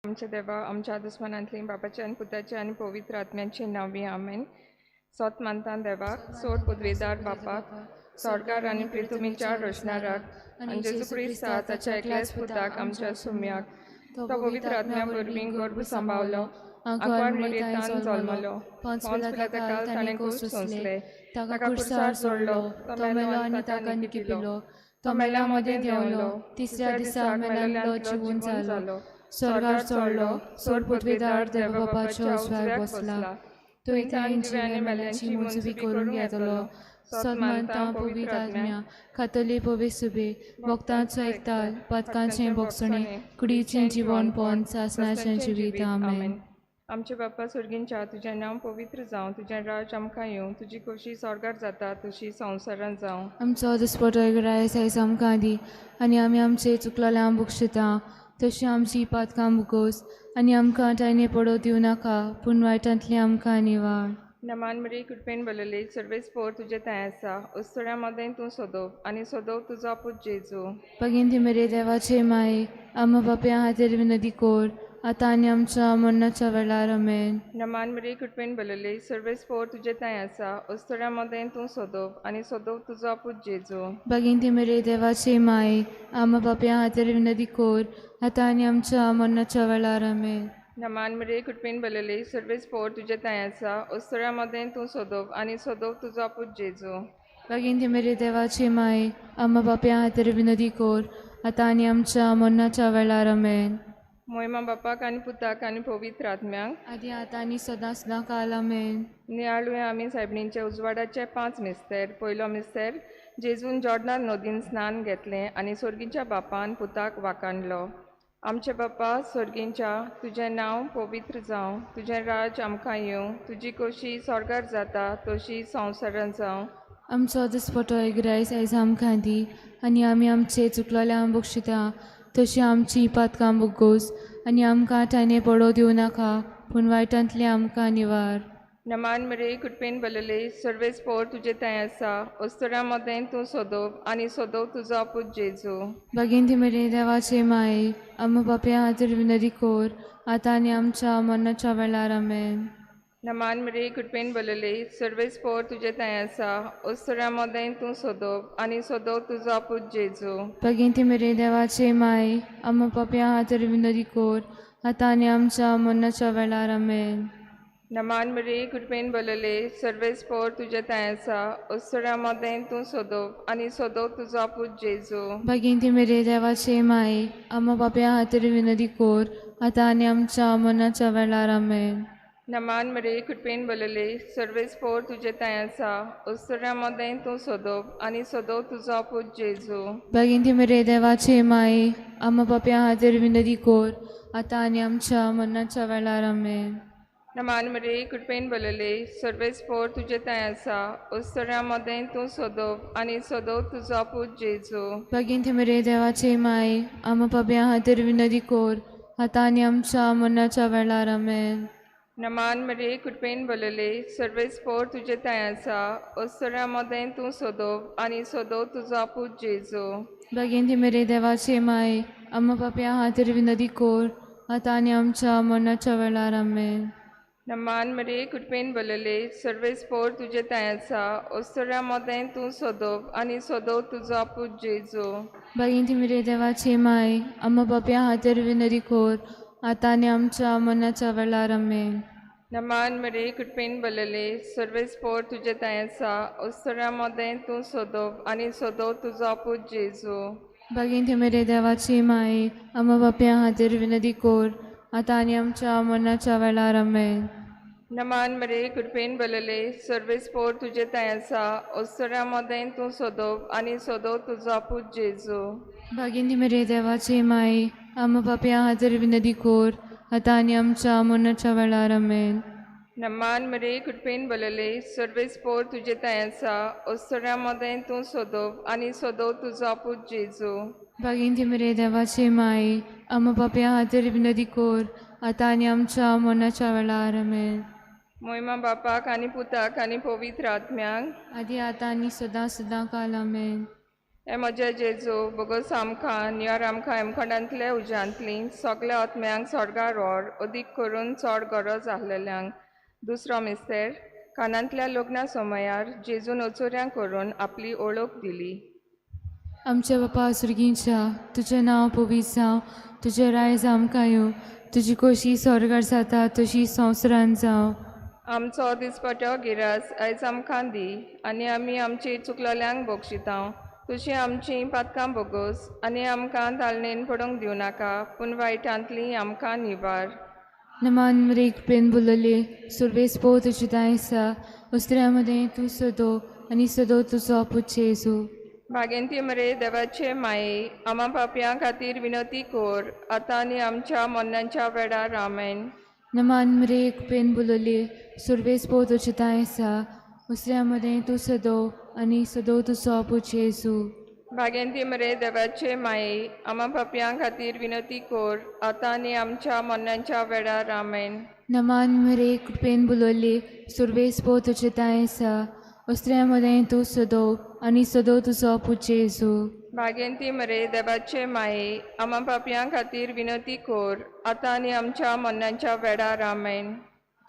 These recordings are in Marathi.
आमचे देवा, आमच्या दुस्मनांतली बापाचे आनी पुताचे आनी पवित्र आत्म्याचे नावी आमेन. सोत मानता देवाक, सोड पदवीदार बापाक, स्वर्गार आनी पृथ्वीच्या रोशनाराक आनी जेजू क्रिस्ता ताच्या एकल्याच पुताक आमच्या सुम्याक तो पवित्र आत्म्या वरवीं गर्भ सांबाळलो, आंकवार मुरयेंतान जल्मलो, पोंच पिलाताकाल ताणें खूब सोंसले, ताका क्रुसार जोडलो, तो मेलो आनी ताका न्हिदिलो, तो मेल्या मदें देंवलो, तिसऱ्या दिसा मेल्यांतलो जिवून जालो, स्वर्गार चडलो, सोड पदवीदार देवा बापाच्या उजव्याक बसला, थंय ताणें जिव्यांनी मेल्यांची मोजणी करून घेतलो. सोत मानता पवित्र आत्म्या, खातली पवित्र सुबे, भक्तांचो एकताल, पातकांचें भोगसणें, कुडीचें जिवण पोन सासणाचें जिवीत. आमेन. आमचे बापा सुर्गींच्या, तुजें नांव पवित्र जावं, तुजें राज आमकां येवं, तुजी खोशी स्वर्गार जाता तशी संवसारांत जावं. आमचो दिसपटो रायस आयज आमकां दी, आनी आमी आमचे चुकलेल्यांक बक्षिता, तशी आमची पातकां मुगोस, आनी आमकां टायने पडो दिवं नाका, पूण वायटांतली आमकां निवाड. नमान मरी कुटपेन बलले सर्वेस पोर तुजे थंय आसा, उस्तोड्या मदें तूं सोदोव आनी सोदोव तुजो आपूत जेजू. बेगीन ती मेरे देवाचे माये, आम बाप्या खातीर विनंती कोर, आतां आनी आमच्या मरणाच्या वेळार. आमेन. नमान मरी कुटपेन बलले सर्वेस पोर तुजे थंय आसा, उस्तोड्या मदें तूं सोदोव आनी सोदोव तुजो आपूत जेजू. बेगीन ती मेरे देवाचे माये, आम बाप्या खातीर विनंती कोर, आतां आनी आमच्या मरणाच्या वेळार. आमेन. नमान मरे कुटपेन बलले सर्वेस पोर तुजे थंय आसा, उस्तोड्या मदें तूं सोदोव आनी सोदोव तुजो आपूत जेजू. बेगीन ती मेरे देवाचे माये, आम बाप्या खातीर विनंती कोर, आतां आनी आमच्या मरणाच्या वेळार. आमेन. मोहिमा बापाक आनी पुताक आनी पवित्र आत्म्यांक, आदी आतां आनी सदां सदां काल. आमेन. नियाळुये आमी सायबणींचे उजवाडाचे 5 मिस्तेर. पयलो मिस्तेर, जेजून जॉर्डनार नदीन स्नान घेतलें आनी सोर्गींच्या बापान पुताक वाकाणलो. आमचे बापा सोर्गींच्या, तुजें नांव पवित्र जावं, तुजें राज आमकां येवं, तुजी खोशी स्वर्गार जाता तशी संवसारांत जावं. आमचो दिसपटो रायस आयज आमकां दी, आनी आमी आमचे चुकलेल्यांक बक्षिता, तशी आमची पातकां बुगोस, आनी आमकां टायने पडो दिवं नाका, पूण वायटांतली आमकां निवार. नमान मरे कुटपेन बलले सर्वेस पोर तुजे थंय आसा, उस्तोड्या मदें तूं सोदोव आनी सोदोव तुजो आपूत जेजू. बेगीन ती मेरे देवाचे माये, आम बाप्या खातीर विनंती कोर, आतां आनी आमच्या मरणाच्या वेळार. आमेन. नमान मरे कुटपेन बलले सर्वेस पोर तुजे थंय आसा, उस्तोड्या मदें तूं सोदोव आनी सोदोव तुजो आपूत जेजू. बेगीन ती मेरे देवाचे माये, आम बाप्या खातीर विनंती कोर, आतां आनी आमच्या मरणाच्या वेळार. आमेन. नमान मरे कुटपेन बलले सर्वेस पोर तुजे थंय आसा, उस्तोड्या मदें तूं सोदोव आनी सोदोव तुजो आपूत जेजू. बेगीन ती मेरे देवाचे माये, आम बाप्या खातीर विनंती कोर, आतां आनी आमच्या मरणाच्या वेळार. आमेन. नमान मरे कुटपेन बलले सर्वेस पोर तुजे थंय आसा, उस्तोड्या मदें तूं सोदोव आनी सोदोव तुजो आपूत जेजू. बेगीन ती मेरे देवाचे माये, आम बाप्या खातीर विनंती कोर, आतां आनी आमच्या मरणाच्या वेळार. आमेन. नमान मरे कुटपेन बलले सर्वेस पोर तुजे थंय आसा, उस्तोड्या मदें तूं सोदोव आनी सोदोव तुजो आपूत जेजू. बेगीन ती मेरे देवाचे माये, आम बाप्या खातीर विनंती कोर, आतां आनी आमच्या मरणाच्या वेळार. आमेन. नमान मरे कुटपेन बलले सर्वेस पोर तुजे थंय आसा, उस्तोड्या मदें तूं सोदोव आनी सोदोव तुजो आपूत जेजू. बेगीन ती मेरे देवाचे माये, आम बाप्या खातीर विनंती कोर, आतां आनी आमच्या मरणाच्या वेळार. आमेन. नमान मरे कुटपेन बलले सर्वेस पोर तुजे थंय आसा, उस्तोड्या मदें तूं सोदोव आनी सोदोव तुजो आपूत जेजू. बेगीन ती मेरे देवाचे माये, आम बाप्या खातीर विनंती कोर, आतां आनी आमच्या मरणाच्या वेळार. आमेन. नमान मरे कुटपेन बलले सर्वेस पोर तुजे थंय आसा, उस्तोड्या मदें तूं सोदोव आनी सोदोव तुजो आपूत जेजू. बेगीन ती मेरे देवाचे माये, आम बाप्या खातीर विनंती कोर, आतां आनी आमच्या मरणाच्या वेळार. आमेन. नमान मरे कुटपेन बलले सर्वेस पोर तुजे थंय आसा, उस्तोड्या मदें तूं सोदोव आनी सोदोव तुजो आपूत जेजू. बेगीन ती मेरे देवाचे माये, आम बाप्या खातीर विनंती कोर, आतां आनी आमच्या मरणाच्या वेळार. आमेन. नमान मरे कुटपेन बलले सर्वेस पोर तुजे थंय आसा, उस्तोड्या मदें तूं सोदोव आनी सोदोव तुजो आपूत जेजू. बेगीन ती मेरे देवाचे माये, आम बाप्या खातीर विनंती कोर, आतां आनी आमच्या मरणाच्या वेळार. आमेन. मोहिमा बापाक आनी पुताक आनी पवित्र आत्म्यांक, आदी आतां आनी सदां सदां काल. आमेन. हे म्हजे जेजू बोगोस आमकां नियर आमकां एमखंडांतले उज्यांतली सगल्या आत्म्यांक स्वर्गार व्हर अदीक करून चड गरज आसलेल्यांक. दुसरो मिस्तेर कानांतल्या लग्ना समयार जेजून ओचोऱ्यांक करून आपली ओळख दिली. आमच्या बापा सुर्गींच्या तुजें नांव पवित्र जावं, तुजें रायज आमकां येवं, तुजी खोशी स्वर्गार जाता तशी संवसारांत जावं. आमचो दिसपट्टो गिरास आयज आमकां दी आनी आमी आमची चुकलोल्यांक बक्षितांव. तुजी आमची पातकां बोगोस आनी आमकां ताळणेन पडोवंक दिवं नाका पूण वायटांतली आमकां निवार. नमान मरेक पेन बुलोले सुरवेस पो तुजी दायसा उस्त्र्या मदें तूं सदो आनी सदो तुजो पुत जेजू. भागेंती मरे देवाचे माये आमा पापयां खातीर विनंती कोर आतां आनी आमच्या मरणाच्या वेळार आमेन. नमान मरेक पेन बुलोले सुरवेस पो तुजी दायसा उस्त्र्या मदें तूं सदो आनी सदो तुजो पुत जेजू. भागेंती मरे देवाचे माये आमा पापयां खातीर विनंती कोर आतां आनी आमच्या मरणाच्या वेळार आमेन. नमान मरेक पेन बुलोले सुरवेस पो तुजी दायसा उस्त्र्या मदें तूं सदो आनी सदो तुजो पुत जेजू. भागेंती मरे देवाचे माये आमा पापयां खातीर विनंती कोर आतां आनी आमच्या मरणाच्या वेळार आमेन.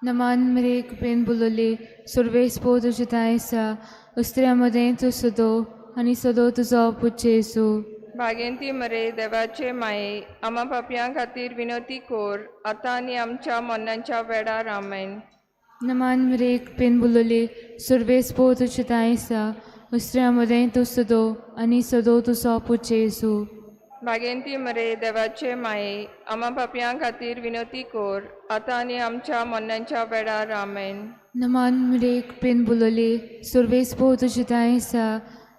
नमान मरेक पेन बुलोले सुरवेस पो तुजी दायसा उस्त्र्या मदें तूं सदो आनी सदो तुजो पुत जेजू. भागेंती मरे देवाचे माये आमा पापयां खातीर विनंती कोर आतां आनी आमच्या मरणाच्या वेळार आमेन. नमान मरेक पेन बुलोले सुरवेस पो तुजी दायसा उस्त्र्या मदें तूं सदो आनी सदो तुजो पुत जेजू. भागेंती मरे देवाचे माये आमा पापयां खातीर विनंती कोर आतां आनी आमच्या मरणाच्या वेळार आमेन. नमान मरेक पेन बुलोले सुरवेस पो तुजी दायसा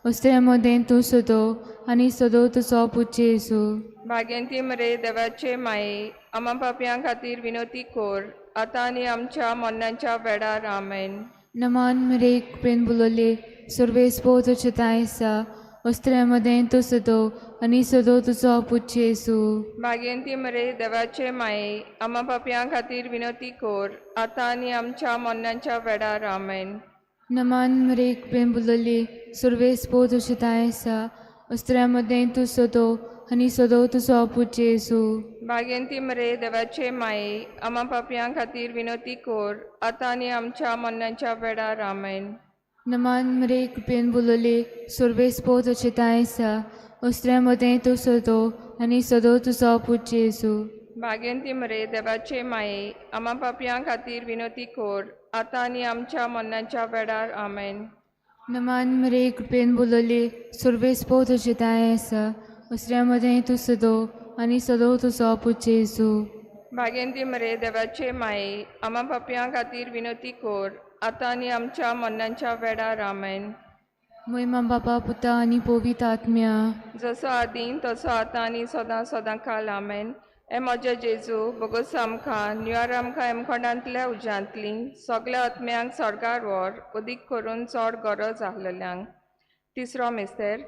उस्त्र्या मदें तूं सदो आनी सदो तुजो पुत जेजू. भागेंती मरे देवाचे माये आमा पापयां खातीर विनंती कोर आतां आनी आमच्या मरणाच्या वेळार आमेन. नमान मरेक पेन बुलोले सुरवेस पो तुजी दायसा उस्त्र्या मदें तूं सदो आनी सदो तुजो पुत जेजू. भागेंती मरे देवाचे माये आमा पापयां खातीर विनंती कोर आतां आनी आमच्या मरणाच्या वेळार आमेन. नमान मरेक पेन बुलोले सुरवेस पो तुजी दायसा उस्त्र्या मदें तूं सदो आनी सदो तुजो पुत जेजू. भागेंती मरे देवाचे माये आमा पापयां खातीर विनंती कोर आतां आनी आमच्या मरणाच्या वेळार आमेन. नमान मरेक पेन बुलोले सुरवेस पो तुजी दायसा उस्त्र्या मदें तूं सदो आनी सदो तुजो पुत जेजू. भागेंती मरे देवाचे माये आमा पापयां खातीर विनंती कोर आतां आनी आमच्या मरणाच्या वेळार आमेन. नमान मरेक पेन बुलोले सुरवेस पो तुजी दायसा उस्त्र्या मदें तूं सदो आनी सदो तुजो पुत जेजू. भागेंती मरे देवाचे माये आमा पापयां खातीर विनंती कोर आतां आनी आमच्या मरणाच्या वेळार आमेन. महिमा बापा पुता आनी पवित्र आत्म्या जसो आदीं तसो आतां आनी सदां सदां काल आमेन. हे म्हजे जेजू बोगोस आमकां नियर आमकां एमखंडांतल्या उज्यांतली सगल्या आत्म्यांक स्वर्गार व्हर अदीक करून चड गरज आसलेल्यांक. तिसरो मिस्तेर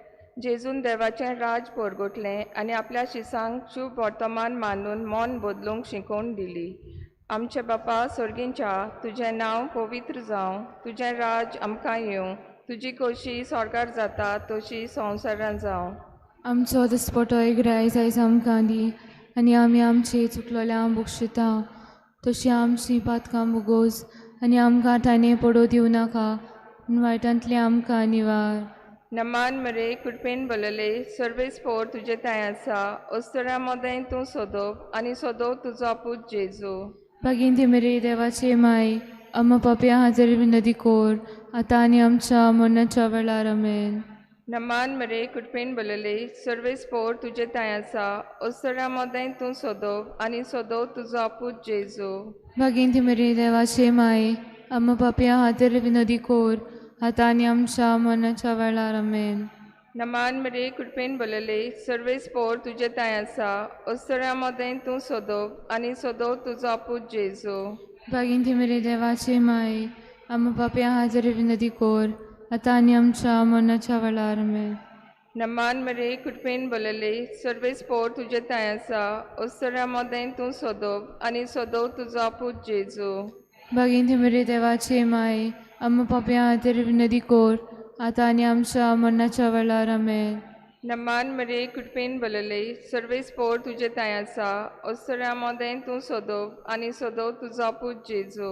जेजून देवाचें राज परगटलें आनी आपल्या शिसांक शुभ वर्तमान मानून मन बदलूंक शिकोवन दिली. आमचे बापा सुर्गींच्या तुजें नांव पवित्र जावं, तुजें राज आमकां येवं, तुजी खोशी स्वर्गार जाता तशी संवसारांत जावं. आमचो दिसपटो रायज आयज आमकां दी आनी आमी आमचे चुकलोल्यांक बक्षिता तशी आमची पातकां बोगोस आनी आमकां ताणे पडो दिवं नाका पूण वायटांतले आमकां निवार. नमान मरे कुडपेन बलले सर्वेस पोर तुजे ताय आसा अस्तरा मदें तूं सोदोप आनी सोदो तुजो पूत जेजू. भागिंती मेरे देवाचे माय आम्हा पाप्या हाजेर विनंती कोर आतां आनी आमच्या मरणाच्या वेळार आमेन. नमान मरे कुडपेन बलले सर्वेस पोर तुजे ताय आसा अस्तरा मदें तूं सोदोप आनी सोदो तुजो पूत जेजू. भागिंती मेरे देवाचे माय आम्हा पाप्या हाजेर विनंती कोर आतां आनी आमच्या मरणाच्या वेळार आमेन. नमान मरे कुडपेन बलले सर्वेस पोर तुजे ताय आसा अस्तरा मदें तूं सोदोप आनी सोदो तुजो पूत जेजू. भागिंती मेरे देवाचे माय आम्हा पाप्या हाजेर विनंती कोर आतां आनी आमच्या मरणाच्या वेळार आमेन. नमान मरे कुडपेन बलले सर्वेस पोर तुजे ताय आसा अस्तरा मदें तूं सोदोप आनी सोदो तुजो पूत जेजू. भागिंती मेरे देवाचे माय आम्हा पाप्या हाजेर विनंती कोर आतां आनी आमच्या मरणाच्या वेळार आमेन. नमान मरे कुटपेन बलले सर्वे स्पोर तुझे ताय आसा ओस्तऱ्या मोदें तूं सोदोव आनी सोदोव तुजो पूत जेजू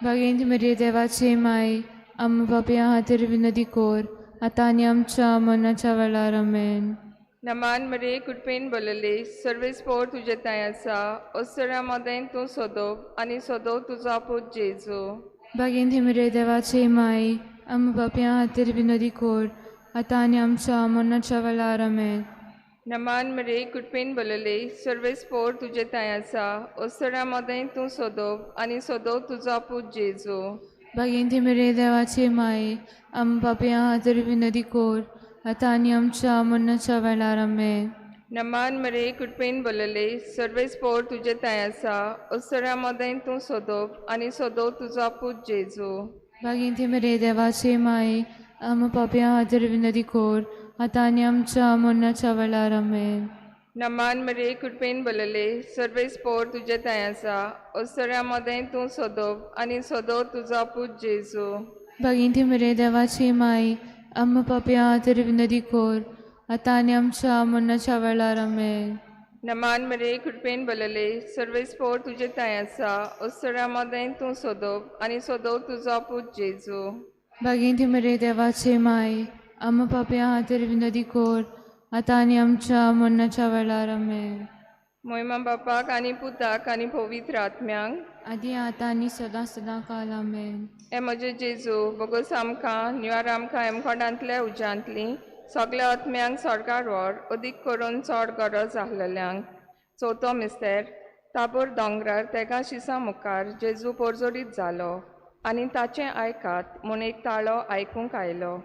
भागेंत मरे देवाचे माय आम पापया खातीर विनंती कोर आतां आनी आमच्या मरणाच्या वेळार आमेन. नमान मरे कुटपेन बलले सर्वे स्पोर तुझे ताय आसा ओस्तऱ्या मोदें तूं सोदोव आनी सोदोव तुजो पूत जेजू भागेंत मरे देवाचे माय आम पापया खातीर विनंती कोर आतां आनी आमच्या मरणाच्या वेळार आमेन. नमान मरे कुटपेन बलले सर्वे स्पोर तुझे ताय आसा ओस्तऱ्या मोदें तूं सोदोव आनी सोदोव तुजो पूत जेजू भागेंत मरे देवाचे माय आम पापया खातीर विनंती कोर आतां आनी आमच्या मरणाच्या वेळार आमेन. नमान मरे कुटपेन बलले सर्वे स्पोर तुझे ताय आसा ओस्तऱ्या मोदें तूं सोदोव आनी सोदोव तुजो पूत जेजू भागेंत मरे देवाचे माय आम पापया खातीर विनंती कोर आतां आनी आमच्या मरणाच्या वेळार आमेन. नमान मरे कुटपेन बलले सर्वे स्पोर तुझे ताय आसा ओस्तऱ्या मोदें तूं सोदोव आनी सोदोव तुजो पूत जेजू भागेंत मरे देवाचे माय आम पापया खातीर विनंती कोर आतां आनी आमच्या मरणाच्या वेळार आमेन. नमान मरे कुटपेन बलले सर्वे स्पोर तुझे ताय आसा ओस्तऱ्या मोदें तूं सोदोव आनी सोदोव तुजो पूत जेजू भागेंत मरे देवाचे माय आम पापया खातीर विनंती कोर आतां आनी आमच्या मरणाच्या वेळार आमेन. मोयमा बापाक आनी पुताक आनी पवित्र आत्म्यांक आदी आतां आनी सदां सदां काल आमेन. हे म्हजे जेजू बोगोस आमकां निवार आमकां हेमखोंडांतल्या उज्यांतली सगल्या आत्म्यांक स्वर्गार व्हर अदीक करून चड गरज आसलेल्यांक. चवथो मिस्तेर ताबोर दोंगरार तेगा शिसा मुखार जेजू पोरजोरीत जालो आनी ताचें आयकात म्हूण एक ताळो आयकूंक आयलो.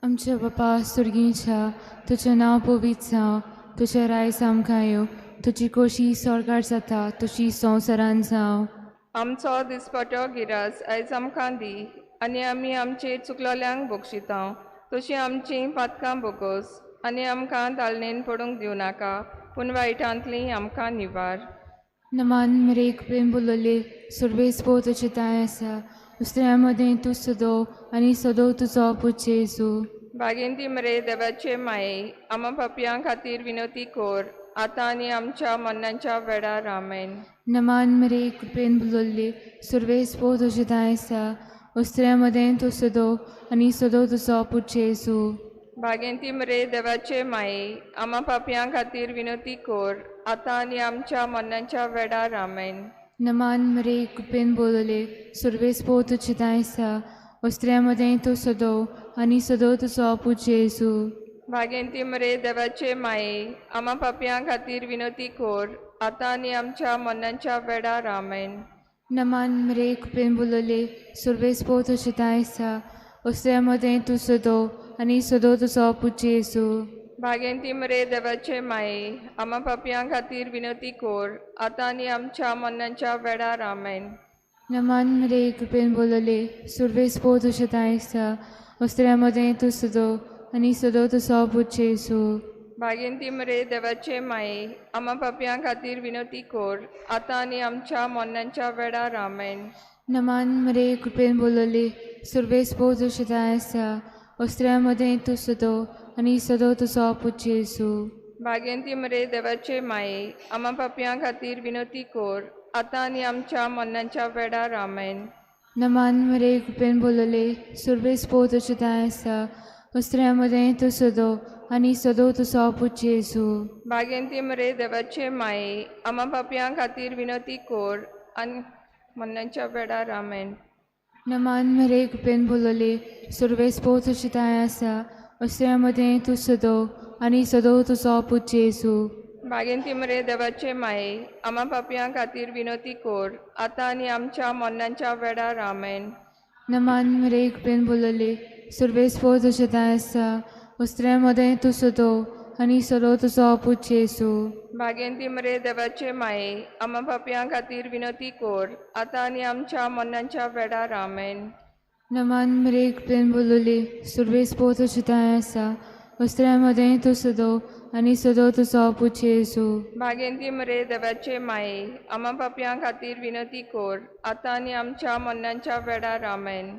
आमचे बापा सुर्गीच्या तुजें नांव पवित्र जावं, तुजें रायज आमकां येवं, तुजी खोशी स्वर्गार जाता तशी संवसारान जावं. आमचो दिसपटो गिरास आयज आमकां दी आनी आमी आमचेर चुकलोल्यांक बक्षिता तशीं आमचीं पातकां बोगोस आनी आमकां ताळणेन पडूंक दिवं नाका पूण वायटांतलीं आमकां निवार. नमान मरेक प्रेम बोलोले सर्वे स्पो तुजे ताय आसा दुसऱ्या मदें तूं सदोव आनी सदोव तुजो पूत जेजू भागेंती मरे देवाचे माये आमा पापयां खातीर विनंती कोर आतां आनी आमच्या मरणाच्या वेळार आमेन. नमान मरेक प्रेम बोलोले सर्वे स्पो तुजे ताय आसा दुसऱ्या मदें तूं सदोव आनी सदोव तुजो पूत जेजू भागेंती मरे देवाचे माये आमा पापयां खातीर विनंती कोर आतां आनी आमच्या मरणाच्या वेळार आमेन. नमान मरेक प्रेम बोलोले सर्वे स्पो तुजे ताय आसा दुसऱ्या मदें तूं सदोव आनी सदोव तुजो पूत जेजू भागेंती मरे देवाचे माये आमा पापयां खातीर विनंती कोर आतां आनी आमच्या मरणाच्या वेळार आमेन. नमान मरेक प्रेम बोलोले सर्वे स्पो तुजे ताय आसा दुसऱ्या मदें तूं सदोव आनी सदोव तुजो पूत जेजू भागेंती मरे देवाचे माये आमा पापयां खातीर विनंती कोर आतां आनी आमच्या मरणाच्या वेळार आमेन. नमान मरेक प्रेम बोलोले सर्वे स्पो तुजे ताय आसा दुसऱ्या मदें तूं सदोव आनी सदोव तुजो पूत जेजू भागेंती मरे देवाचे माये आमा पापयां खातीर विनंती कोर आतां आनी आमच्या मरणाच्या वेळार आमेन. नमान मरेक प्रेम बोलोले सर्वे स्पो तुजे ताय आसा दुसऱ्या मदें तूं सदोव आनी सदोव तुजो पूत जेजू भागेंती मरे देवाचे माये आमा पापयां खातीर विनंती कोर आतां आनी आमच्या मरणाच्या वेळार आमेन. नमान मरेक प्रेम बोलोले सर्वे स्पो तुजे ताय आसा दुसऱ्या मदें तूं सदोव आनी सदोव तुजो पूत जेजू भागेंती मरे देवाचे माये आमा पापयां खातीर विनंती कोर आनी मरणाच्या वेळार आमेन. नमान मरेक प्रेम बोलोले सर्वे स्पो तुजे ताय आसा दुसऱ्या मदें तूं सदोव आनी सदोव तुजो पूत जेजू भागेंती मरे देवाचे माये आमा पापयां खातीर विनंती कोर आतां आनी आमच्या मरणाच्या वेळार आमेन. नमान मरेक प्रेम बोलोले सर्वे स्पो तुजे ताय आसा दुसऱ्या मदें तूं सदोव आनी सदोव तुजो पूत जेजू भागेंती मरे देवाचे माये आमा पापयां खातीर विनंती कोर आतां आनी आमच्या मरणाच्या वेळार आमेन. नमान मरेक प्रेम बोलोले सर्वे स्पो तुजे ताय आसा दुसऱ्या मदें तूं सदोव आनी सदोव तुजो पूत जेजू भागेंती मरे देवाचे माये आमा पापयां खातीर विनंती कोर आतां आनी आमच्या मरणाच्या वेळार आमेन.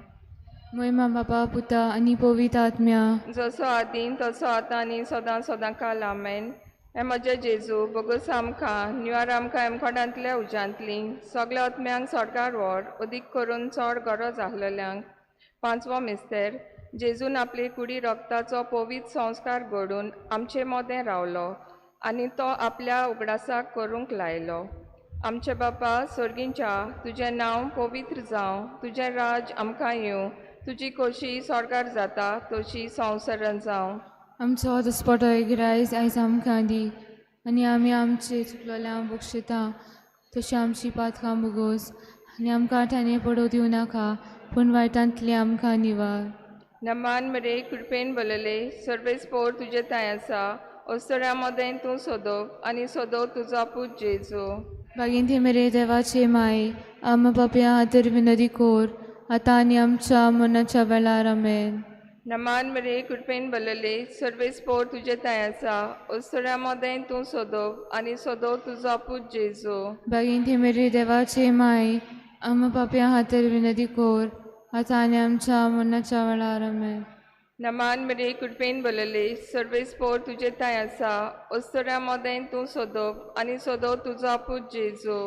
महिमा बापा पुता आनी पवित्र आत्म्या जसो आदीं तसो आतां आनी सदां सदांकाल आमेन. हे म्हजे जेजू बोगूस आमकां न्यूयार आमकां एमकोडांतल्या उज्यांतली सगल्या आत्म्यांक सडकार व्हर अदीक करून चड गरज आहलेल्यांक. पांचवो मिस्तेर जेजून आपली कुडी रक्ताचो पवित्र संस्कार घडून आमचे मोदें रावलो आनी तो आपल्या उगडासाक करूंक लायलो. आमचे बापा सर्गींच्या तुजें नांव पवित्र जावं, तुजें राज आमकां येवं, तुजी खोशी स्वर्गार जाता तशी संवसारान जावं. आमचो दिसपटो गिरायस आयज आमकां दी आनी आमी आमचे चुकलोल्यांक बक्षिता तशी आमची पातकां बुगोस आनी आमकां ठाणे पडो दिवं नाका पूण वायटांतले आमकां निवार. नमान मरे कृपेन बलले सर्वेस पोर तुजे ताय आसा ओस्तोऱ्या मोदें तूं सोदोव आनी सोदोव तुजो पूत जेजू. बागीन ते मेरे देवाचे माय आम पापया हातर विनोदी कोर आतां आनी आमच्या मनाच्या वेळार आमेन. नमान मरे कृपेन बलले सर्वेस पोर तुजे ताय आसा ओस्तोऱ्या मोदें तूं सोदोव आनी सोदोव तुजो पूत जेजू. बागीन ते मेरे देवाचे माय आम पापया हातर विनोदी कोर आतां आनी आमच्या मनाच्या वेळार आमेन. नमान मरे कृपेन बलले सर्वेस पोर तुजे ताय आसा ओस्तोऱ्या मोदें तूं सोदोव आनी सोदोव तुजो पूत जेजू.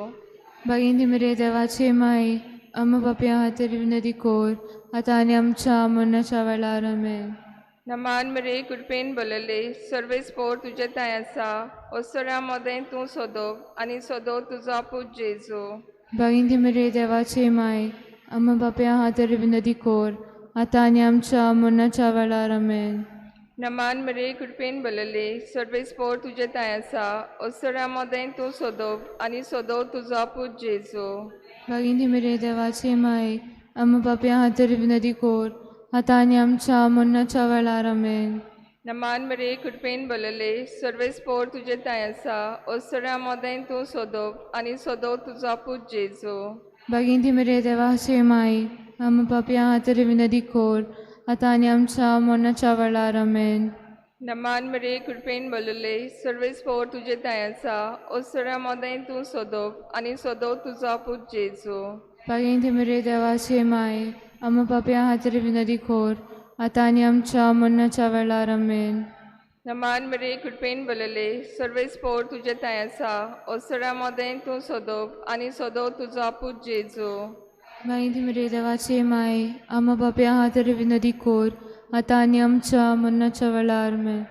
बागीन ते मेरे देवाचे माय आम पापया हातर विनोदी कोर आतां आनी आमच्या मनाच्या वेळार आमेन. नमान मरे कृपेन बलले सर्वेस पोर तुजे ताय आसा ओस्तोऱ्या मोदें तूं सोदोव आनी सोदोव तुजो पूत जेजू. बागीन ते मेरे देवाचे माय आम पापया हातर विनोदी कोर आतां आनी आमच्या मनाच्या वेळार आमेन. नमान मरे कृपेन बलले सर्वेस पोर तुजे ताय आसा ओस्तोऱ्या मोदें तूं सोदोव आनी सोदोव तुजो पूत जेजू. बागीन ते मेरे देवाचे माय आम पापया हातर विनोदी कोर आतां आनी आमच्या मनाच्या वेळार आमेन. नमान मरे कृपेन बलले सर्वेस पोर तुजे ताय आसा ओस्तोऱ्या मोदें तूं सोदोव आनी सोदोव तुजो पूत जेजू. बागीन ते मेरे देवाचे माय आम पापया हातर विनोदी कोर आतां आनी आमच्या मनाच्या वेळार आमेन. नमान मरे कृपेन बलले सर्वेस पोर तुजे ताय आसा ओस्तोऱ्या मोदें तूं सोदोव आनी सोदोव तुजो पूत जेजू. बागीन ते मेरे देवाचे माय आम पापया हातर विनोदी कोर आतां आनी आमच्या मनाच्या वेळार आमेन. नमान मरे कृपेन बलले सर्वेस पोर तुजे ताय आसा ओस्तोऱ्या मोदें तूं सोदोव आनी सोदोव तुजो पूत जेजू. बागीन ते मेरे देवाचे माय आम पापया हातर विनोदी कोर आतां आनी आमच्या मनाच्या वेळार आमेन.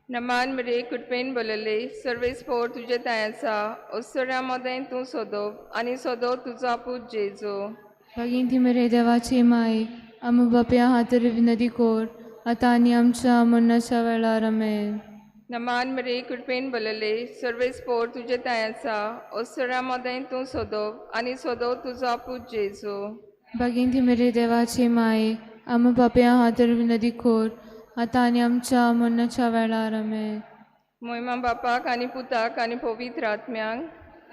नमान मरे कृपेन बलले सर्वेस पोर तुजे ताय आसा ओस्तोऱ्या मोदें तूं सोदोव आनी सोदोव तुजो पूत जेजू. बागीन ते मेरे देवाचे माय आम पापया हातर विनोदी कोर आतां आनी आमच्या मनाच्या वेळार आमेन. नमान मरे कृपेन बलले सर्वेस पोर तुजे ताय आसा ओस्तोऱ्या मोदें तूं सोदोव आनी सोदोव तुजो पूत जेजू. बागीन ते मेरे देवाचे माय आम पापया हातर विनोदी कोर आतां आनी आमच्या मनाच्या वेळार आमेन. मोहिमा बापाक आनी पुताक आनी पवित्र आत्म्यांक.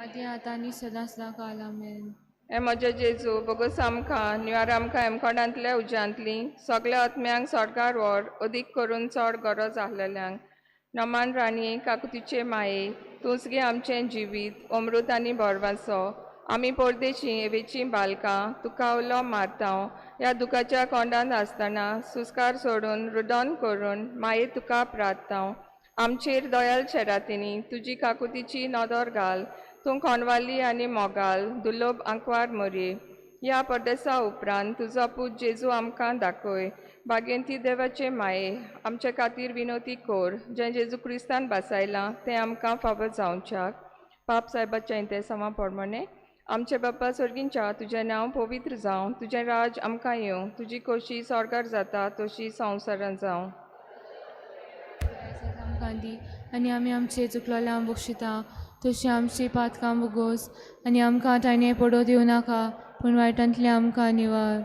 आदी आतां आनी सदां सदां काल आमेन. हे म्हजे जेजू बोगूस आमकां न्यूयार आमकां एमकोडांतल्या उज्यांतली सगल्या आत्म्यांक सडकार व्हर अदीक करून चड गरज आहलेल्यांक. नमान राणी काकुतीचे माये तूंच गे आमचें जिवीत अमृत आनी बोरवासो. आमी परदेशी एवेचीं बालकां तुका उलो मारतांव ह्या दुखाच्या कोंडांत आसतना सुस्कार सोडून रुडोन करून माये तुका प्रार्थतांव. आमचेर दयाल शेरातीनी तुजी काकुतीची नदर घाल. तूं कोणवाली आनी मोगाल दुलोब आंकवार मोरये. ह्या परदेसा उपरांत तुजो पूत जेजू आमकां दाखय. भाग्यवंती देवाचे माये आमचे खातीर विनोती कोर जें जेजू क्रिस्तान बासायलां तें आमकां फावो जावच्याक. पाप साहेबाच्या इंतेसांवा पोरमोणे आमचे बापा सर्गींच्या तुजें नांव पवित्र जावं, तुजें राज आमकां येवं, तुजी खोशी स्वर्गार जाता तशी संवसारान जावं. आमकां दी आनी आमी आमचे चुकलोल्यांक बक्षिता तशी आमची पातकां बुगोस आनी आमकां ठाणे पडो दिवं नाका पूण वायटांतले आमकां निवार.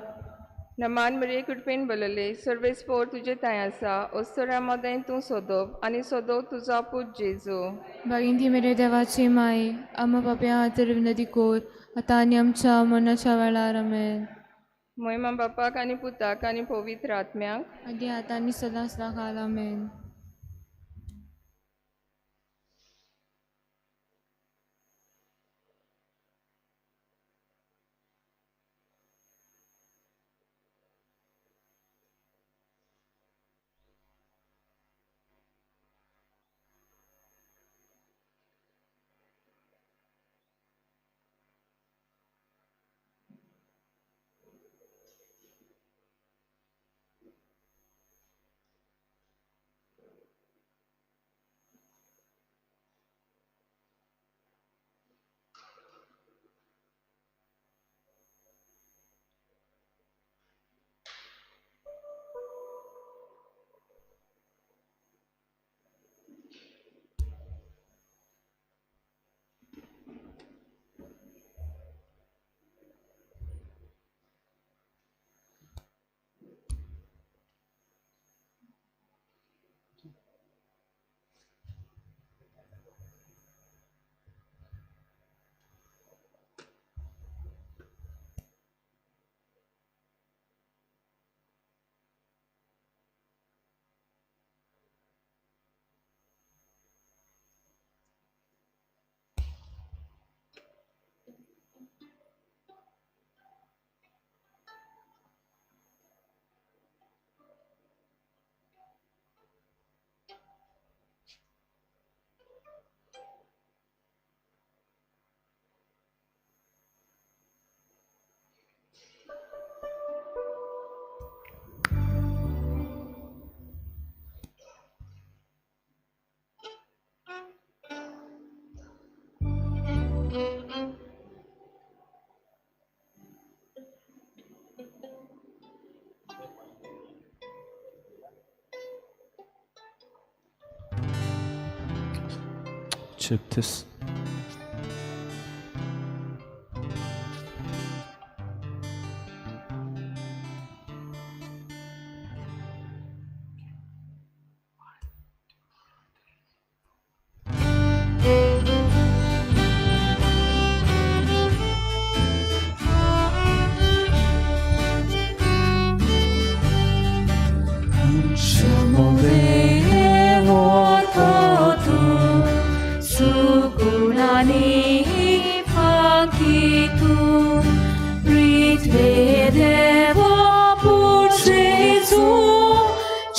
नमान मरे कृपेन बलले सर्वेस पोर तुजे ताय आसा ओस्तोऱ्या मोदें तूं सोदोव आनी सोदोव तुजो पूत जेजू. बागीन ती मेरे देवाची माय आम पापया हातर विनोदी कोर आतां आनी आमच्या मनाच्या वेळार आमेन. मोहिमा बापाक आनी पुताक आनी पवित्र आत्म्यांक. आदी आतां आनी सदां सदां काल आमेन. Chiptis. Sugunani Pakitu Ritvedevo Purjesu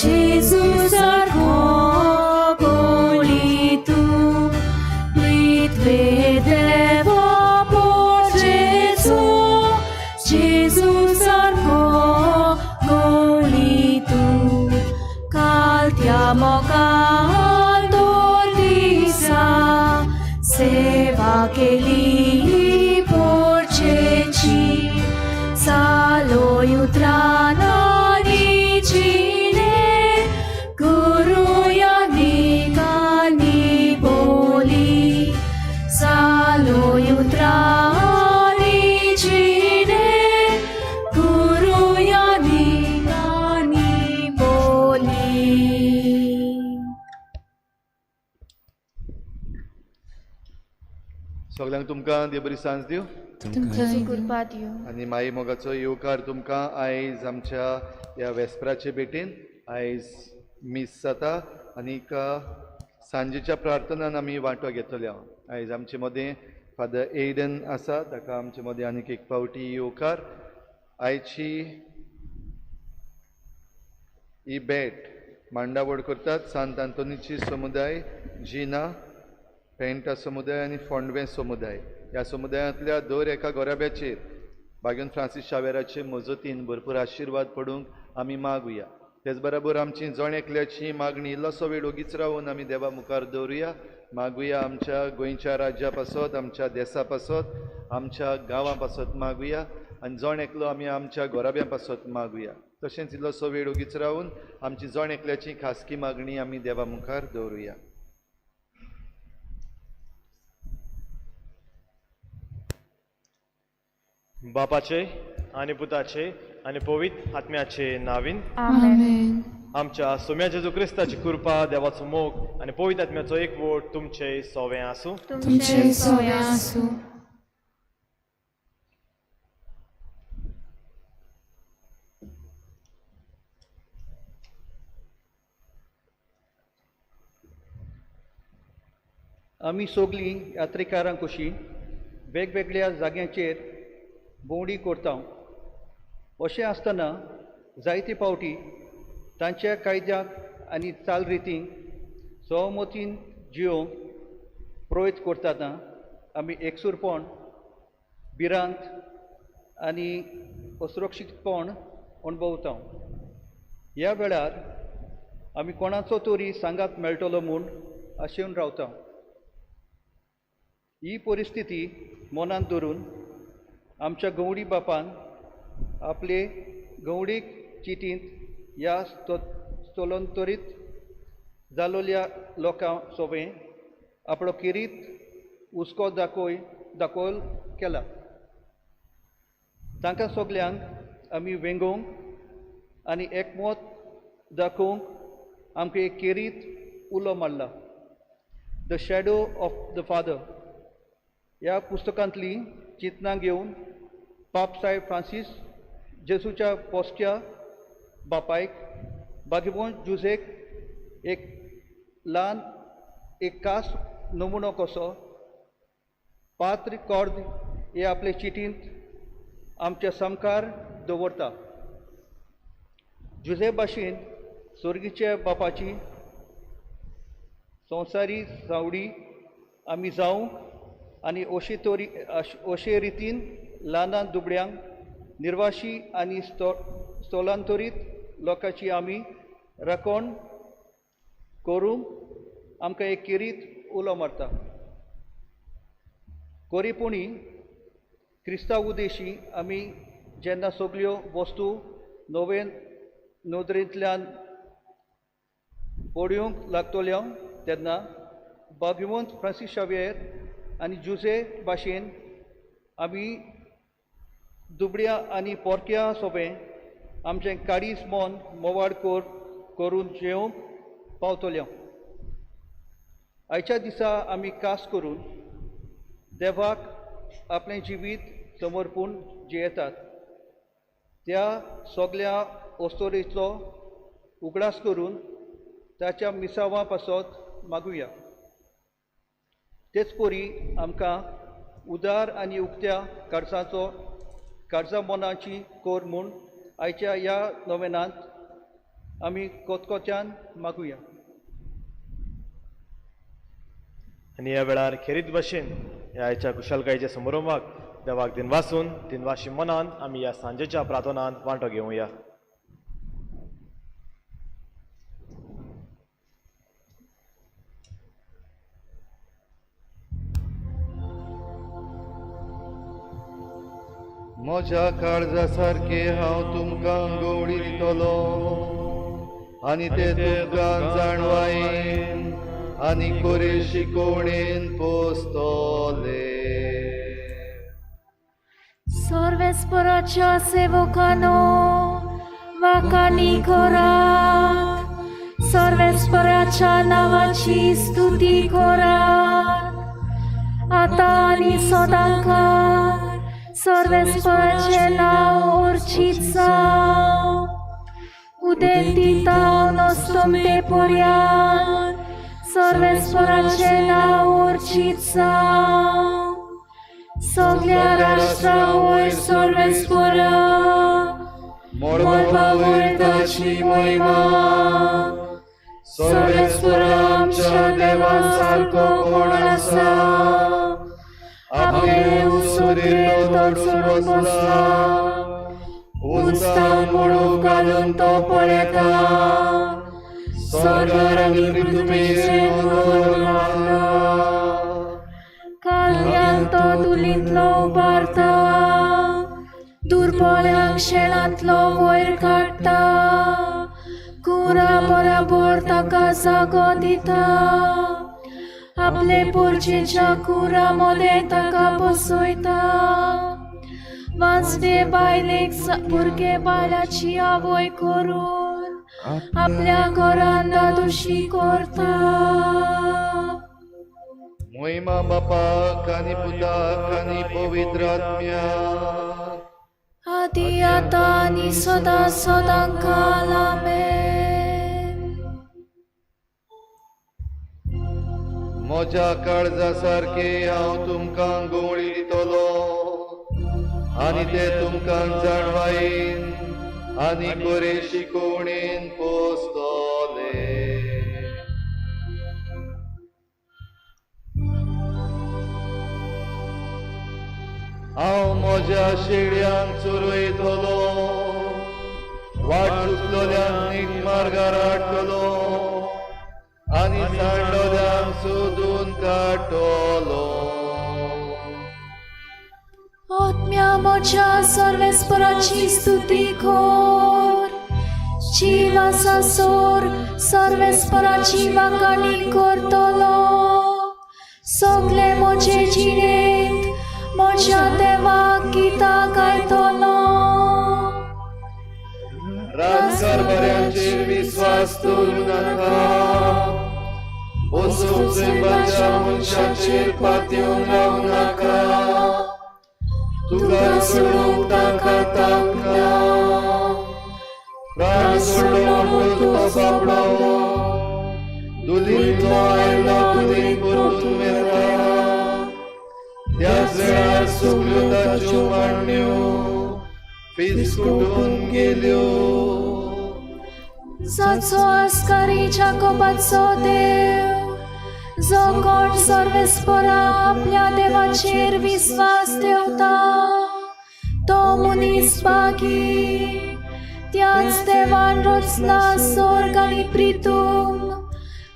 Jesus Argolitu Ritvedevo Purjesu Jesus Argolitu Kaltiamo Seva केली पोरचेची सालो युत्राना निजीने गुरुया निगानी बोली सालो युत्राना निजीने गुरुया निगानी बोली. सगळ्यांक तुमकां देव बरी सांज दिव कृपा दियो. आनी माई मोगाचो येवकार तुमकां आयज आमच्या ह्या वेस्पराचे भेटेन आयज मीस जाता आनीक सांजेच्या प्रार्थनान आमी वांटो घेतलो. आयज आमचे मदें फादर एडन आसा, ताका आमचे मदें आनीक एक फावटी येवकार. आयची ही भेट मांडावळ करतात सांत आंतोनीची समुदाय, जिना पेंटा समुदाय आनी फोंडवे समुदाय. ह्या समुदायांतल्या दर एका गोराब्याचेर बागेन फ्रांसीस शावेराचे मजतीन भरपूर आशिर्वाद पडूंक आमी मागुया. तेच बरोबर आमची जण एकल्याची मागणी इल्लोसो वेळ ओगीच रावन आमी देवा मुखार दवरुया. मागुया आमच्या गोंयच्या राज्या पासत, आमच्या देशा पासत, आमच्या गांवां पासत मागुया आनी जण एकलो आमी आमच्या गोराब्यां पासत मागुया. तशेंच इल्लोसो वेळ ओगीच रावन आमची जण एकल्याची खासगी मागणी आमी देवा मुखार दवरुया. बापाचे आणि पुताचे आणि पवित्र आत्म्याचे नावीन आमेन. आमच्या सोम्या जेजू क्रिस्ताची कृपा, देवाचो मोग आणि पवित्र आत्म्याचो एकवट तुमचे सोवे आसूं. तुमचे सोय आसूं. आमी सगलीं यात्रेकारां कशीं वेगवेगळ्या जाग्यांचेर भोंवडी करता. अशें आसतना जायते फावटी तांच्या कायद्याक आनी चालरितींक सहमतीन जियोवंक प्रयत्न करतना आमी एकसूरपण, भिरांत आनी असुरक्षीतपण अणभवता. ह्या वेळार आमी कोणाचो तरी सांगात मेळटलो म्हूण आशेवन रावता. ही परिस्थिती मनांत धरून आमच्या गवडी बापान आपले गवडीक चिटींत ह्या स्थलांतरीत जालोल्या लोकां सोबे आपलो किरीत हुस्को दाखोवन केला. तांकां सगल्यांक आमी वेंगोवंक आनी एकमत दाखोवंक आमकां एक किरीत उलो मारला. The shadow of the father ह्या पुस्तकांतली चिंतनां घेवन पाप साहेब फ्रांसीस जेजूच्या पोस्ट्या बापायक बागीबोन जुजेक एक ल्हान एक खास नमुनो कसो पात्र कॉर्द हे आपले चिटींत आमच्या समकार दवरता. जुजे भाशेन स्वर्गीच्या बापाची संवसारी सावडी आमी जावंक आनी अशे रितीन ल्हान दुबड्यांक निर्वाशी आनी स्थलांतरीत लोकांची आमी राखण करूंक आमकां एक किरीत उलो मारता. कोरीपुणी क्रिस्तांव उदेशी आमी जेन्ना सगल्यो वस्तू नवे नदरेंतल्यान पळोवंक लागतल्यो तेन्ना भाग्यवंत फ्रांसीस शावेर आनी जुजे भाशेन आमी दुबड्या आनी पोरक्या सोबे आमचें काडीस मोन मोवाड करून जेवंक पावतल्या. आयच्या दिसा आमी कास करून देवाक आपलें जिवीत समर्पूण जियेतात. त्या सगळ्या वस्तोरेचो उगडास करून ताच्या मिसावा पासत मागुया. तेच परी आमकां उदार आनी उक्त्या कर्जा मोनाची कोर म्हूण आयच्या ह्या नोवेनांत आमी कोतकोत्यान मागुया. आनी ह्या वेळार खेरीत भाशेन ह्या आयच्या कुशलकायेच्या समारंभाक देवाक दिनवासून दिनवाशी मनान आमी ह्या सांजेच्या प्रार्थनांत वांटो घेवया. म्हज्या काळजा सारके हांव तुमकां गवळी दितलो आनी ते तुमकां जाणवायेन आनी कोरे शिकोवणेन पोसतले. सर्वेस्पराच्या सेवकानो वाकानी करात, सर्वेस्पराच्या नावाची स्तुती करात. आता आनी सदांकार सर्वेस्पराचे नाव उर्चित जावं. उदेक दिता नस्तोमते पर्यान सर्वेस्पराचे नाव उर्चित जावं. सगळ्या राष्ट्रां वयर सर्वेस्परा मोडपा वयर ताची महिमा. सर्वेस्परा आमच्या देवा सारको कोण आसा. आपले उसुरेर तो चडून बसला. उंचतान मोडूक घालून तो पळयता. स्वर्गार आनी पृथ्वीचेर नदर मारला. काल्यांक तो दुलींतलो उबारता. दुर्बळ्यांक शेणांतलो वयर काडटा. कुरा बराबर ताका जागो दिता. आपले पोरचेच्या कुरा मदें ताका बसयता. वाचडे बायलेक भुरगे बायलाची आवय करून आपल्या घरान दादोशी करता. महिमा बापाक आनी पुताक आनी पवित्र आत्म्याक आदी आतां आनी सदां सदांकाल आमेन. म्हज्या काळजा सारके हांव तुमकां गवळी दितलो आनी ते तुमकां जाणवायेन आनी कोरे शिकोवणेन पोसतले. हांव म्हज्या शेळयांक चोरयतलो. वाट चुकलोल्यांक नीट मार्गार हाडटलो आनी सांडलोल्यांक सोदून काडटलो. आत्म्या म्हज्या सर्वेस्पराची स्तुती कर. जीव आसा सोर सर्वेस्पराची वाखाणी करतलो. सगळे म्हजे जिणेंत म्हज्या देवाक गितां गायतलो. राजकारभाऱ्यांचेर विस्वास दवरूं नाका. वचूंक जैबाच्या मनशाचेर पातयेवन रावूं नाका. तुका सोडूंक ताका तांकना. प्राण सोडलो म्हूण तो बाबडो दुलींतलो आयलो दुलींत परतून येता. त्याच वेळार सगळ्यो ताच्यो मांडण्यो फिसकुटून गेल्यो. जाचो आस्कारी जाकोबाचो देव, जो कोण सर्वेस्परा आपल्या देवाचेर विस्वास ठेवता तो मनीस भागी. त्याच देवान रचला स्वर्ग आनी पृथ्वी,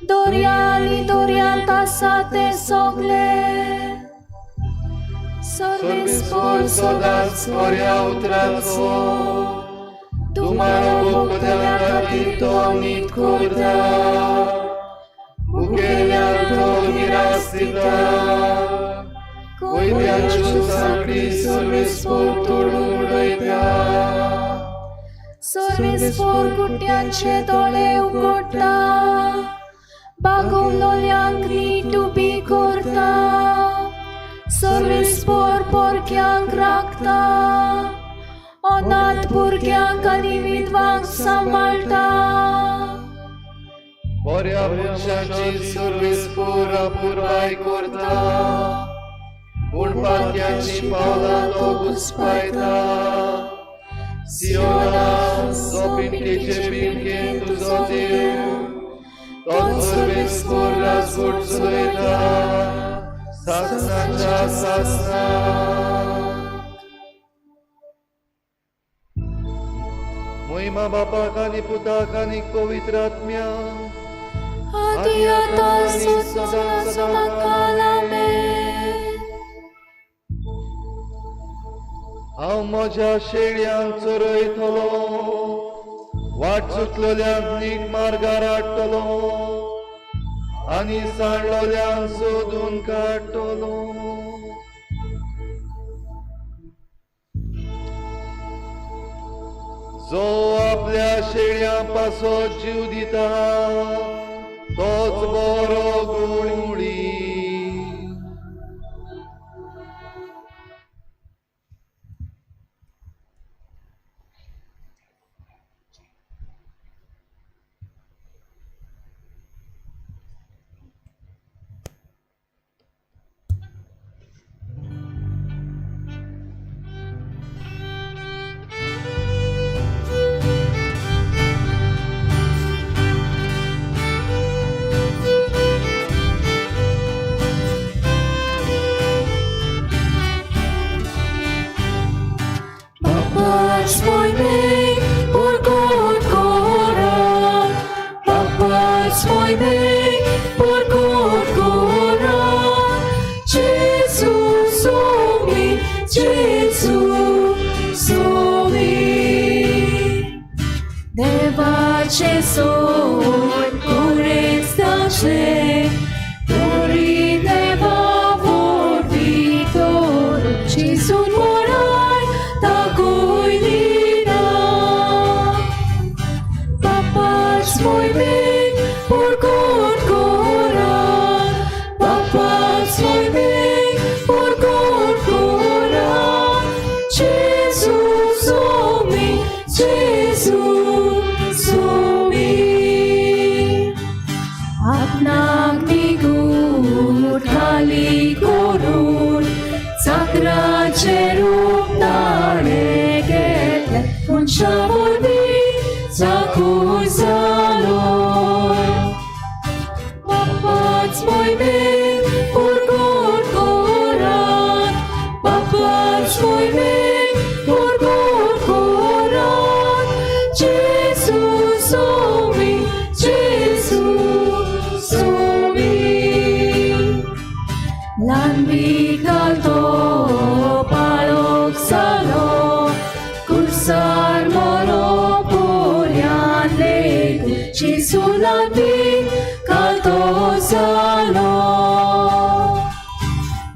दर्या आनी दर्यांत आसा ते सगळे. सर्वेस्पर सदांच बऱ्या उतराचो तुमारो भोगत्या खातीर तो नीट करता. मुखेल्यांक तो गिरायक दिता कोयत्याच्यो साखळी सर्वेस्पोर तोडून उडयता सर्वेस्पोर कुट्यांचे दोळे उगडटा बागोवलोल्यांक नीट उबी करता सर्वेस्पोर पोरक्यांक राखता अनाथ भुरग्यांक आनी विधवांक सांबाळटा बऱ्या मनशांची सर्वेस्पोर पुरवाय करता पूण पातयांची पावलां तो घुस्पायता सियोना जो पिंकेचे पिंकेन तुजो देव तो सर्वेस्पोर राजवट चलयता सासणाच्या सासणा महिमा बापाक आनी पुताक आनी पवित्र आत्म्याक आदि आता सदा सदाकाल आमेन हांव म्हज्या शेळयांक चरयतलो वाट चुकलोल्यांक नीट मार्गार हाडटलो आनी सांडलोल्यांक सोदून काडटलो जो आपल्या शेळयां पासत जीव दिता तोच बरो गुणी Devace son curestace, Dorineva vorbitor, ci sunt morai ta goinina. Papa's moi mei, porcot corat, Papa's moi mei, porcot corat, Jesus omi, Jesus. Nagnigur halikorun Sakrace rup daregetle Unsha vorbi zakuzalor Papa's moi mei porcot corat Papa's moi mei porcot corat Jesus omi Jesus Lanbigalto palok salo kursar moro purian legu Cisu lanbigalto salo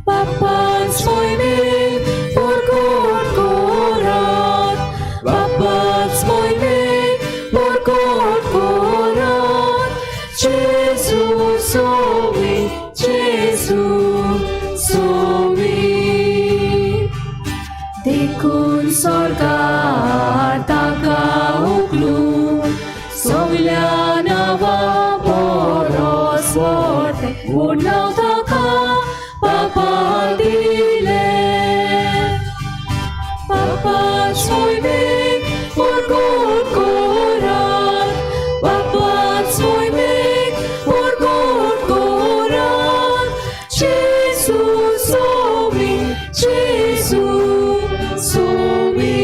Papa's moi mei porcot corat Papa's moi mei porcot corat Jesus omi Jesus Dicun sorgar taka uglum Sogliana va poros vorte Urnau taka papadile Papa's moi mei porcot corat Papa's moi mei porcot corat Jesus omi Jesus omi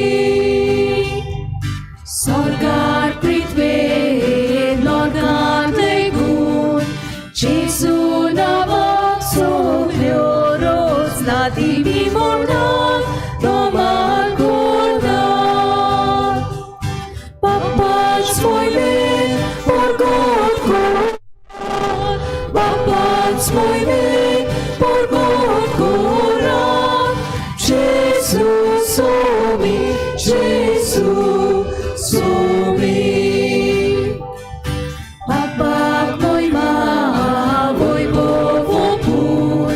Sorgar pritve lorgan legun Jesus navak soglioros Latimi mordan roman gordan Papa's moi mei porcot corat Papa's moi mei porgot koram. Jesus somi, Jesus somi. Apak moy maavoy bovopur,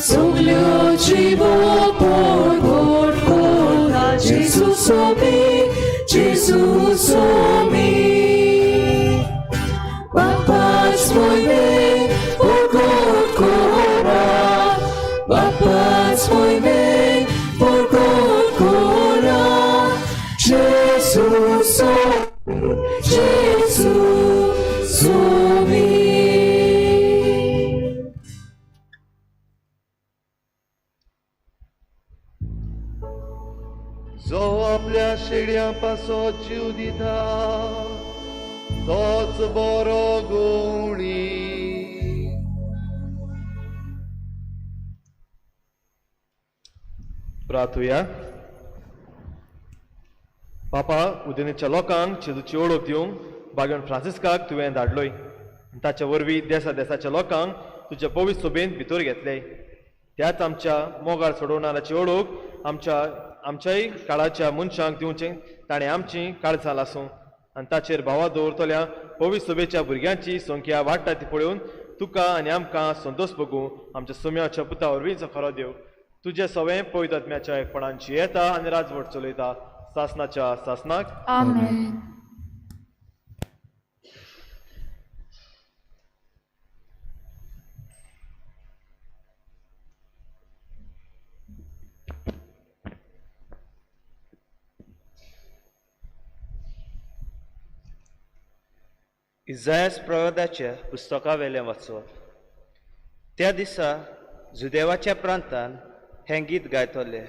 soglio chivo porgot koram. Jesus somi, Jesus somi. Bapas moy be, porgot koram. Bapas moy be, porgot koram. Jesus somi, Jesus somi. जो आपल्या शेड्या पासो जीव दिता तोच बरो गुणी. प्रार्थुया. बापा उदेनेच्या लोकांक जेजूची ओळख दिवंक बागेवन फ्रांसिस्काक तुवें धाडलोय. ताच्या वरवीं देशाच्या लोकांक तुज्या पवित्र सोबेन भितर घेतले. त्याच आमच्या मोगाळ सोडवणाऱ्याची ओळख आमच्याय काळाच्या मनशांक दिवचें ताणें आमची काळजां लासूं. आनी ताचेर भावा दवरतल्या पवित्र सभेच्या भुरग्यांची संख्या वाडटा ती पळोवन तुका आनी आमकां संतोश भोगूं आमच्या सोम्याच्या पुता वरवींचो खरो देव. तुजें सवें पवित्र आत्म्याच्या एकपणान येता आनी राजवट चलयता सासनाच्या सासनाक. आमेन. इजायास प्रवादाच्या पुस्तका वेलें वाचप. त्या दिसा जुदेवाच्या प्रांतान हें गीत गायतले.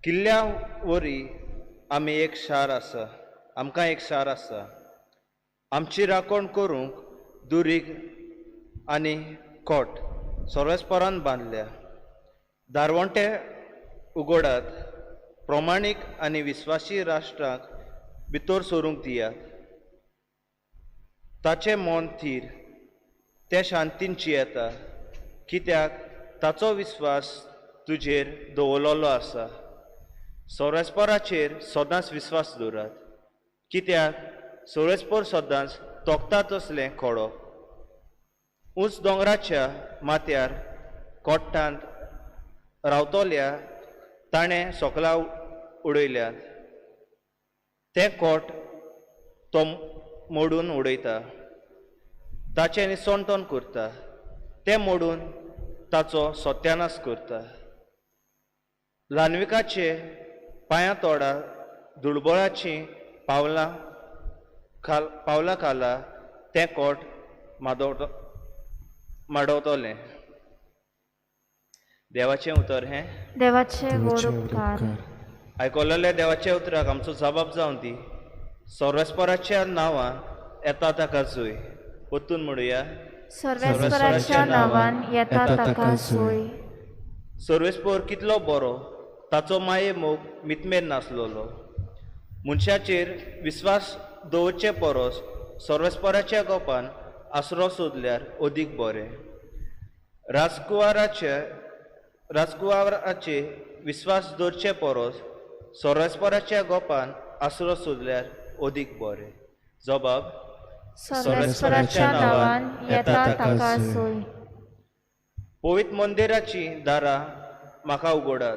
किल्ल्या वरी आमी एक शार आसा, आमकां एक शार आसा. आमची राखण करूंक दुरीग आनी कोट सर्वेस्परान बांदल्या. दारवंटे उगडात, प्रमाणीक आनी विस्वासी राष्ट्रांक भितर सरूंक दियात. ताचें मन थीर ते शांतीन येता, कित्याक ताचो विस्वास तुजेर दवरलेलो आसा. सोरेस्पराचेर सदांच विस्वास दवरात, कित्याक सोरेस्पर सदांच तोखता तसलें खडप. उंच दोंगराच्या माथ्यार कोट्टांत रावतल्या ताणें सोकला उडयल्यात. तें कोट तो मोडून उडयता, ताचें निसणटण करता. तें मोडून ताचो सत्यानाश करता. ल्हानविकाचे पांयां तोडा दुडबळाचीं पावलां खाला तें कोट माडवतलें. देवाचें उतर हें. देवाचे गोड उपकार. आयकलेल्या देवाच्या उतराक आमचो जबाब जावन दी. सर्वेस्पराच्या नांवान येता ताका जोय. परतून म्हणुया. सर्वेस्पराच्या नांवान येता ताका जोय. सर्वेस्पर कितलो बरो, ताचो माये मोग मितमेर नासलोलो. मनशाचेर विस्वास दवरचे परस सर्वेस्पराच्या गोपान आसरो सोदल्यार अदीक बरें. राजकुंवराचे विस्वास दवरचे परस सर्वेस्पराच्या गोपान आसरो सोदल्यार अदीक बरें. जबाब. सर्वेस्पराच्या नांवान येता ताका जोय. पवित्र मंदिराची दारां म्हाका उगडात.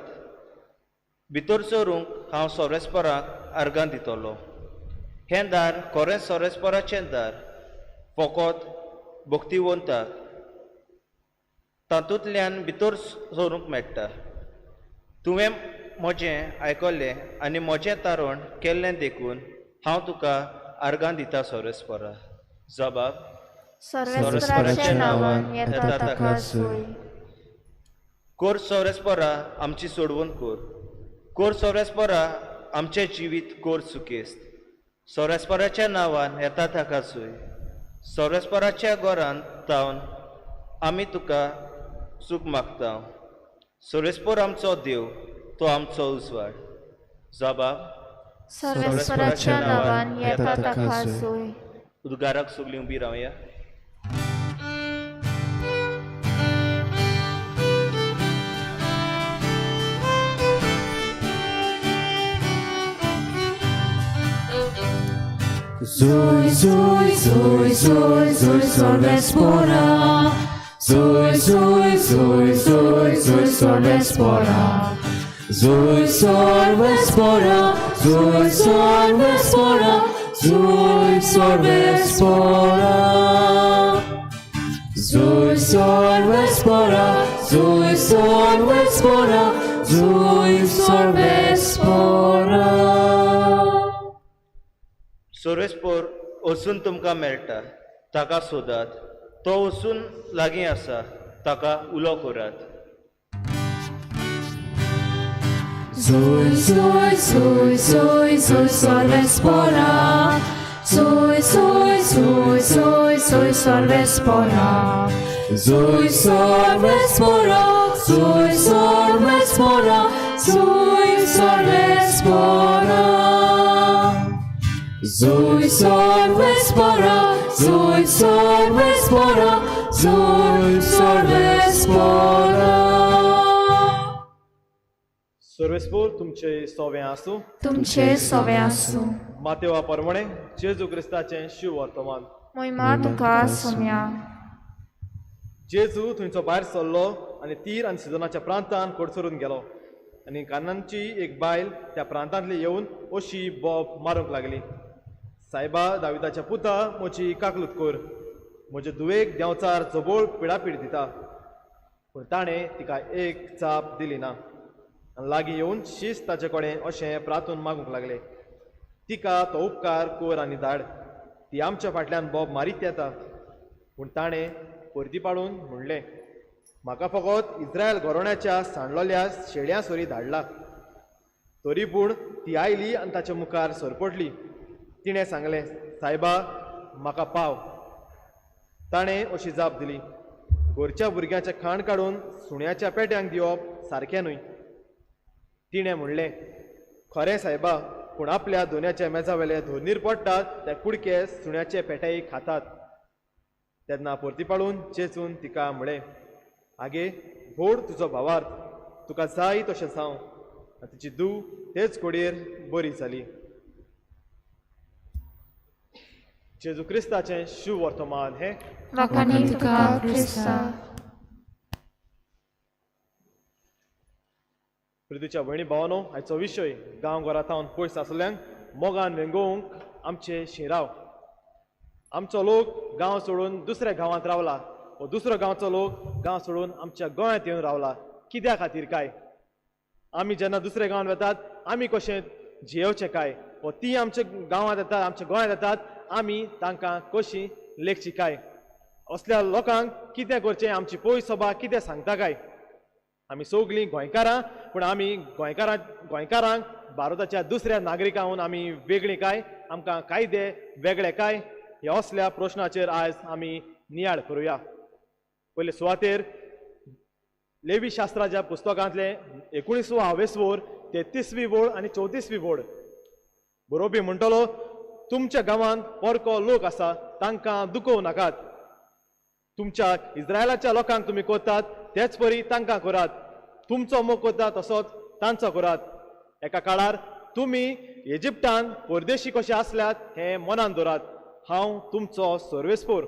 भितर सरूंक हांव सर्वेस्पराक आर्गां दितलो. हें दार खरें सर्वेस्पराचें दार, फकत भक्तिवंताक तातूंतल्यान भितर सरूंक मेळटा. तुवें म्हजें आयकलें आनी म्हजें तारण केल्लें देखून हांव तुका आर्गां दिता सर्वेस्परा. जबाब. सर्वेस्पराच्या नांवान येता ताका जोय. कोर सर्वेस्परा आमची सोडवण कोर. कोर सर्वेस्परा आमचें जिवीत कोर सुकेस्त. सर्वेस्पराच्या नांवान येता ताका जोय. सर्वेस्पराच्या घरांत तावन आमी तुका सूख मागता. सर्वेस्पर आमचो देव, तो आमचो उजवाड. जबाब. सर्वेस्पराच्या नांवान येता ताका जोय. उद्गाराक सगळीं उबी रावया. Zoi, zoi, zoi, zoi, zoi, Sorvespora. Zoi, zoi, zoi, zoi, zoi, Sorvespora. Zoi, Sorvespora. Zoi, Sorvespora. Zoi, Sorvespora. Zoi, Sorvespora. Zoi, Sorvespora. Zoi, Sorvespora. सोरेस्पोर वचून तुमकां मेळटा ताका सोदात तो वचून लागीं आसा ताका उलो करात Zoi, zoi, zoi, zoi, zoi, Sorvespora. Zoi, zoi, zoi, zoi, zoi, Sorvespora. Zoi, Sorvespora. Zoi, Sorvespora. Zoi, Sorvespora. Zoi, Sorvespora. Zoi, Sorvespora. Zoi, Sorvespora. सर्वेस्पोर तुमचे सोवे आसूं तुमचे सवे आसूं मातेवा परमणे जेजू क्रिस्ताचें शिव वर्तमान मोहिमा तुका सोम्या जेजू थंयचो भायर सरलो आनी तीर आनी सिदोनाच्या प्रांतान कोडसरून गेलो आनी कानानची एक बायल त्या प्रांतांतली येवन अशी बोब मारूंक लागली सायबा दाविदाच्या पुता म्हजी काकलूत कोर म्हजे दुवेक देंवचार जबोळ पिडापीड दिता पूण ताणें तिका एक चाप दिली ना आनी लागीं येवन शीस ताचे कडेन अशें प्रार्थून मागूंक लागले तिका तो उपकार कोर आनी धाड ती आमच्या फाटल्यान बोब मारीत येता पूण ताणें परती पाडून म्हणलें म्हाका फकत इस्रायल घरोण्याच्या सांडलोल्या शेड्या सोरी धाडला तरी पूण ती आयली आनी ताच्या मुखार सरपटली तिणें सांगलें सायबा म्हाका पाव ताणें अशी जाप दिली घरच्या भुरग्याचें खाण काडून सुण्याच्या पेट्यांक दिवप सारकें न्हय तिणें म्हणलें खरें सायबा पूण आपल्या दोन्याच्या मेजावेले धोनीर पडटात ते कुडके सुण्याचे पेटाई खातात तेन्ना परती पाडून चेचून तिका म्हळें आगे घोड तुजो भावार्थ तुका जाय तशें जावं आनी तिची धूव तेच घोडयेर बरी जाली जेजू क्रिस्ताचें शिव वर्तमान हें वखाणी तुका क्रिस्ता प्रितीच्या भयणी भावानो हाचो विशय गांव घरांतावन पयस आसल्यांक मोगान रेंगोवंक आमचे शिराव आमचो लोक गांव सोडून दुसऱ्या गांवांत रावला व दुसरो गांवचो लोक गांव सोडून आमच्या गोंयांत येवन रावला कित्या खातीर काय आमी जेन्ना दुसऱ्या गांवांत वतात आमी कशें जियेवचें काय व ती आमच्या गांवांत येतात आमच्या गोंयांत येतात आमी तांकां कशीं लेखची काय असल्या लोकांक कितें करचें आमची पळय सभा कितें सांगता काय आमी सगळीं गोंयकारां पूण आमी गोंयकारांक भारताच्या दुसऱ्या नागरिकांहून आमी वेगळीं काय आमकां कायदे वेगळे काय ह्या असल्या प्रश्नाचेर आयज आमी नियाळ करुया पयले सुवातेर लेवी शास्त्राच्या पुस्तकांतले 19वी वोर 33वी वोळ आनी 34वी वोळ बरोवपी म्हणटलो तुमच्या गांवांत परको लोक आसा तांकां दुखोव नाकात तुमच्या इस्रायलाच्या लोकांक तुमी कोतात तेच परी तांकां करात तुमचो मोग कोता तसोच तांचो करात एका काळार तुमी इजिप्टान परदेशी कशे आसल्यात हें मनान दवरात हांव तुमचो सर्वेस्पोर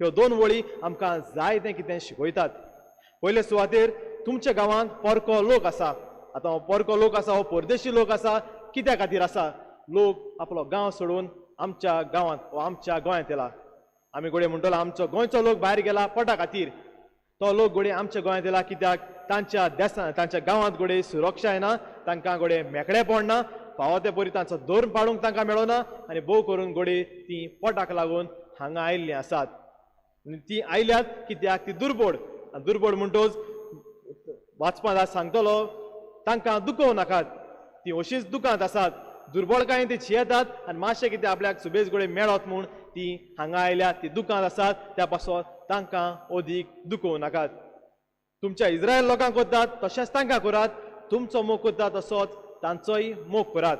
ह्यो दोन वळी आमकां जाय तें कितें शिकयतात पयले सुवातेर तुमच्या गांवांत परको लोक आसा आतां हो परको लोक आसा हो परदेशी लोक आसा कित्या खातीर आसा लोक आपलो गांव सोडून आमच्या गांवांत वा आमच्या गोंयांत येला आमी घोडे म्हणटलो आमचो गोंयचो लोक भायर गेला पोटा खातीर तो लोक घोडे आमच्या गोंयांत येला कित्याक तांच्या देशांत तांच्या गांवांत घोडे सुरक्षाय ना तांकां घोडे मेकळेपण ना फावो ते परी तांचो धोरण पाडूंक तांकां मेळना आनी भोव करून घोडे ती पोटाक लागून हांगा आयिल्लीं आसात ती आयल्यात कित्याक ती दुर्बोड आनी दुर्बोड म्हणटोच वाचपाक सांगतलो तांकां दुखोव नाकात ती अशीच दुखांत आसात दुर्बळकाय ती छियेतात आनी मातशें कितें आपल्याक सुबेज घोडे मेळत म्हूण ती हांगा आयल्यात ती दुखांत आसात त्या पासून तांकां अदीक दुखोव नाकात तुमच्या इस्रायल लोकांक कोतात तशेंच तांकां करात तुमचो मोग कोता तसोच तांचोय मोग करात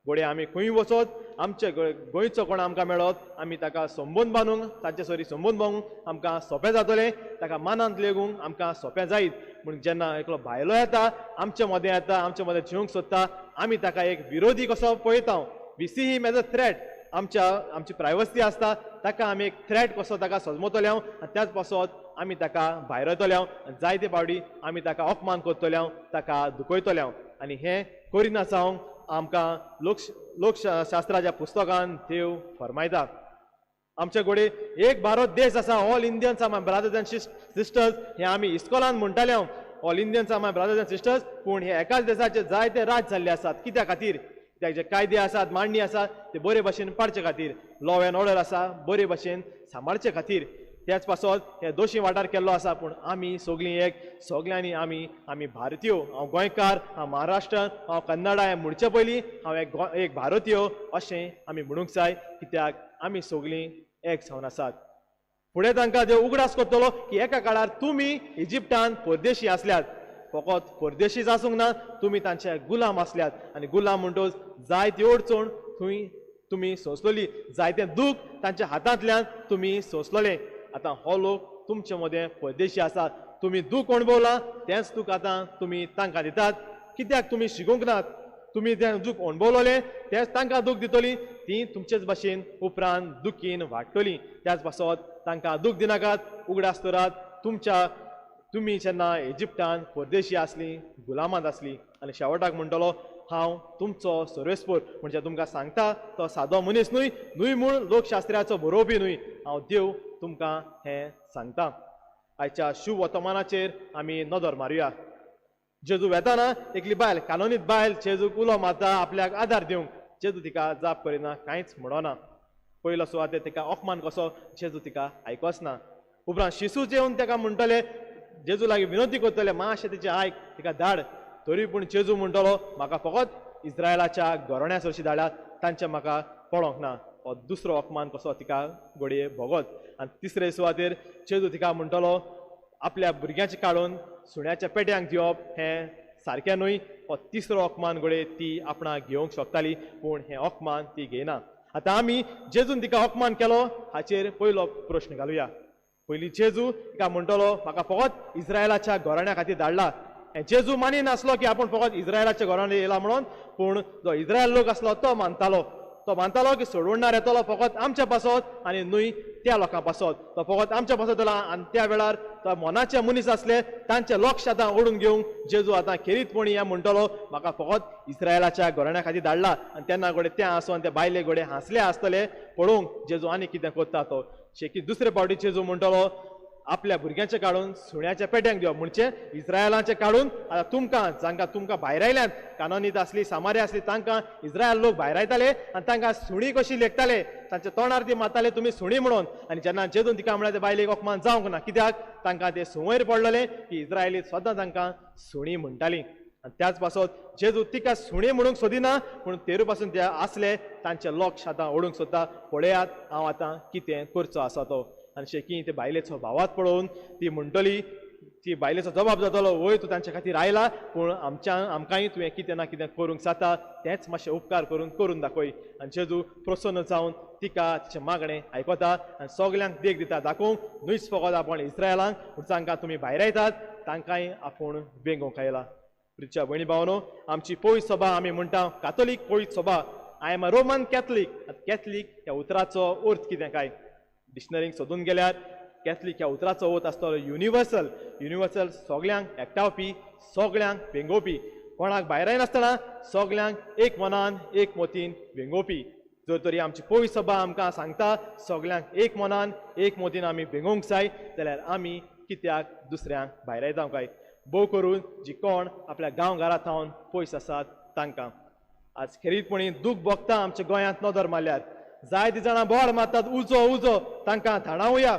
घोडे आमी खंय वचत आमचे गोंयचो कोण आमकां मेळत आमी ताका संबंद बांदूंक ताचे सरी संबंद बांदूंक आमकां सोंपें जातलें ताका मानांत लेगूंक आमकां सोंपें जायत पूण जेन्ना एकलो भायलो येता आमचे मदें जिवंक सोदता आमी ताका एक विरोधी कसो पळयता we see him as a threat आमची प्रायवसी आसता ताका आमी एक थ्रेट कसो ताका सजमतले आनी त्याच पासत आमी ताका भायर येतले आनी जायते फावटी आमी ताका अपमान करतले ताका दुखयतले आनी हें करिना जावंक आमकां लोकशास्त्राच्या पुस्तकान देव फरमायता. आमचे घोडे एक भारत देश आसा, all Indians are my brothers and sisters, हे आमी इस्कॉलान म्हणटाले all Indians are my brothers and sisters, पूण हे एकाच देशाचे जायते राज जाल्ले आसात. कित्या खातीर? कित्याक जे कायदे आसात, मांडणी आसात ते बरे भशेन पाडचे खातीर, लॉ अँड ऑर्डर आसा बरे भशेन सांबाळचे खातीर. त्याच पासत हे दोशी वाठार केल्लो आसा, पूण आमी सगळीं एक सगळ्यांनी आमी भारतीय, हांव गोंयकार, हांव महाराष्ट्रान, हांव कन्नडा, हें म्हणचे पयलीं हांव एक भारतीय अशें आमी म्हणूंक जाय, कित्याक आमी सगळीं एक जावन आसात. फुडें तांकां देव उगडास करतलो की एका काळार तुमी इजिप्टान परदेशी आसल्यात, फकत परदेशीच आसूंक ना, तुमी तांचे गुलाम आसल्यात आनी गुलाम म्हणटच जायती अडचण तुमी सोंसलोली, जायतें दूख तांच्या हातांतल्यान तुमी सोंसलोलें. आतां हो लोक तुमचे मदें परदेशी आसात, तुमी दूख अणभवलां तेंच दूख आतां तुमी तांकां दितात. कित्याक तुमी शिकूंक नात? तुमी तें दूख अणभवलोलें तेंच तांकां दूख दितली, ती तुमचेच भशेन उपरांत दुखीन वाडटली. त्याच पासत तांकां दूख दिनाकात, उगडास करात. तुमी जेन्ना इजिप्टान परदेशी आसलीं, गुलामांत आसलीं, आनी शेवटाक म्हणटलो हांव तुमचो सर्वेस्पर, म्हणजे तुमकां सांगता तो सादो मनीस न्हय म्हूण लोकशास्त्राचो बरोवपी न्हय, हांव देव तुमकां हें सांगता. आयच्या शुभ वर्तमानाचेर आमी नदर मारुया. जेजू वेताना एकली बायल, कानोनीत बायल जेजूक उलो मारता आपल्याक आदार दिवंक. जेजू तिका जाप करिना, कांयच म्हणना. पयलो सुवातेर तिका अपमान कसो जेजू तिका आयकोसना. उपरांत शिसूच येवन ताका म्हणटले, जेजू लागीं विनंती करतले मातशें तिचें आयक, तिका धाड. तरी पूण जेजू म्हणटलो म्हाका फकत इस्रायलाच्या गोरण्या सरशी धाडात, तांचे म्हाका पळोवंक ना. हो दुसरो अपमान कसो तिका घडये भोगत. आनी तिसरे सुवातेर जेजू तिका म्हणटलो आपल्या भुरग्याचें काडून सुण्याच्या पेट्यांक दिवप हें सारकें न्हय. हो तिसरो अपमान घडये ती आपणाक घेवंक शकताली, पूण हें अपमान ती घेयना. आतां आमी जेजून तिका अपमान केलो हाचेर पयलो प्रश्न घालुया. पयलीं जेजू तिका म्हणटलो म्हाका फकत इस्रायलाच्या गोरण्या खातीर धाडला. जेजू मानिनासलो की आपूण फकत इस्रायलाच्या घरांत येयला म्हणून, पूण जो इस्रायल लोक आसलो तो मानतालो की सोडवणार येतलो फकत आमच्या पासत आनी न्हय त्या लोकां पासत. तो फकत आमच्या पासत येला आनी त्या वेळार तो मनाचे मनीस आसले तांचे लक्ष आतां ओडून घेवंक जेजू आतां खेरीतपणी हें म्हणटलो म्हाका फकत इस्रायलाच्या घराण्या खातीर धाडला. आनी तेन्ना घोडे तें आसून ते बायले घोडे हांसले आसतले पळोवंक जेजू आनी कितें करता तो. शेकी दुसरे फावटी जेजू म्हणटलो आपल्या भुरग्यांचे काडून सुण्याच्या पेट्यांक दिवप, म्हणजे इस्रायलाचे काडून आतां तुमकां भायर आयल्यात, कानोनीत आसली, सामारी आसली, तांकां इस्रायल लोक भायर आयताले आनी तांकां सुणी कशी लेखताले, तांच्या तोंडार ती मारताले तुमी सुणी म्हणून. आनी जेन्ना जेजून तिका म्हळ्यार ते बायलेक अपमान जावंक ना, कित्याक तांकां ते संवयर पडलेले की इस्रायली सदां तांकां सुणी म्हणटाली. आनी त्याच पासत जेजू तिका सुणी म्हणूंक सोदिना, पूण तेरू पासून ते आसले तांचे लक्ष आतां ओडूंक सोदता. पळयात हांव आतां कितें करचो आसा तो. आनी शेकी ते बायलेचो भावात पळोवन ती म्हणटली, ती बायलेचो जबाब जातलो वय तूं तांचे खातीर आयला, पूण आमकांय तुवें कितें ना कितें करूंक जाता तेंच मातशें उपकार करून दाखय. आनी जेजू प्रसन्न जावन तिका तिचें मागणें आयकता आनी सगल्यांक देख दिता दाखोवंक, न्हयच फकत आपूण इस्रायलांक, पूण जांकां तुमी भायर येतात तांकांय आपूण बेंगोवंक आयला. प्रिच्या भयणी भावनो, आमची पवित्र सभा आमी म्हणटा कातोलीक पवित्र सभा. I am a Roman Catholic. Catholic ह्या उतराचो अर्थ कितें काय डिक्शनरीक सोदून गेल्यार कॅथलीक ह्या उतराचो अर्थ आसतलो युनिवर्सल. युनिवर्सल सगल्यांक एकठावपी, सगल्यांक भेंगोवपी, कोणाक भायर नासतना सगल्यांक एक मनान एक मोतीन भेंगोवपी. जर तरी आमची पवित्र सभा आमकां सांगता सगल्यांक एक मनान एक मोतीन आमी भेंगोवंक जाय, जाल्यार आमी कित्याक दुसऱ्यांक भायर येता काय? भोव करून जी कोण आपल्या गांवघरांत रावन पयस आसात तांकां. आज खेरीतपणी दूख भोगता आमच्या गोंयांत नदर मारल्यार जायतीं जाणां बोवाळ मारतात उजो तांकां धाडावया.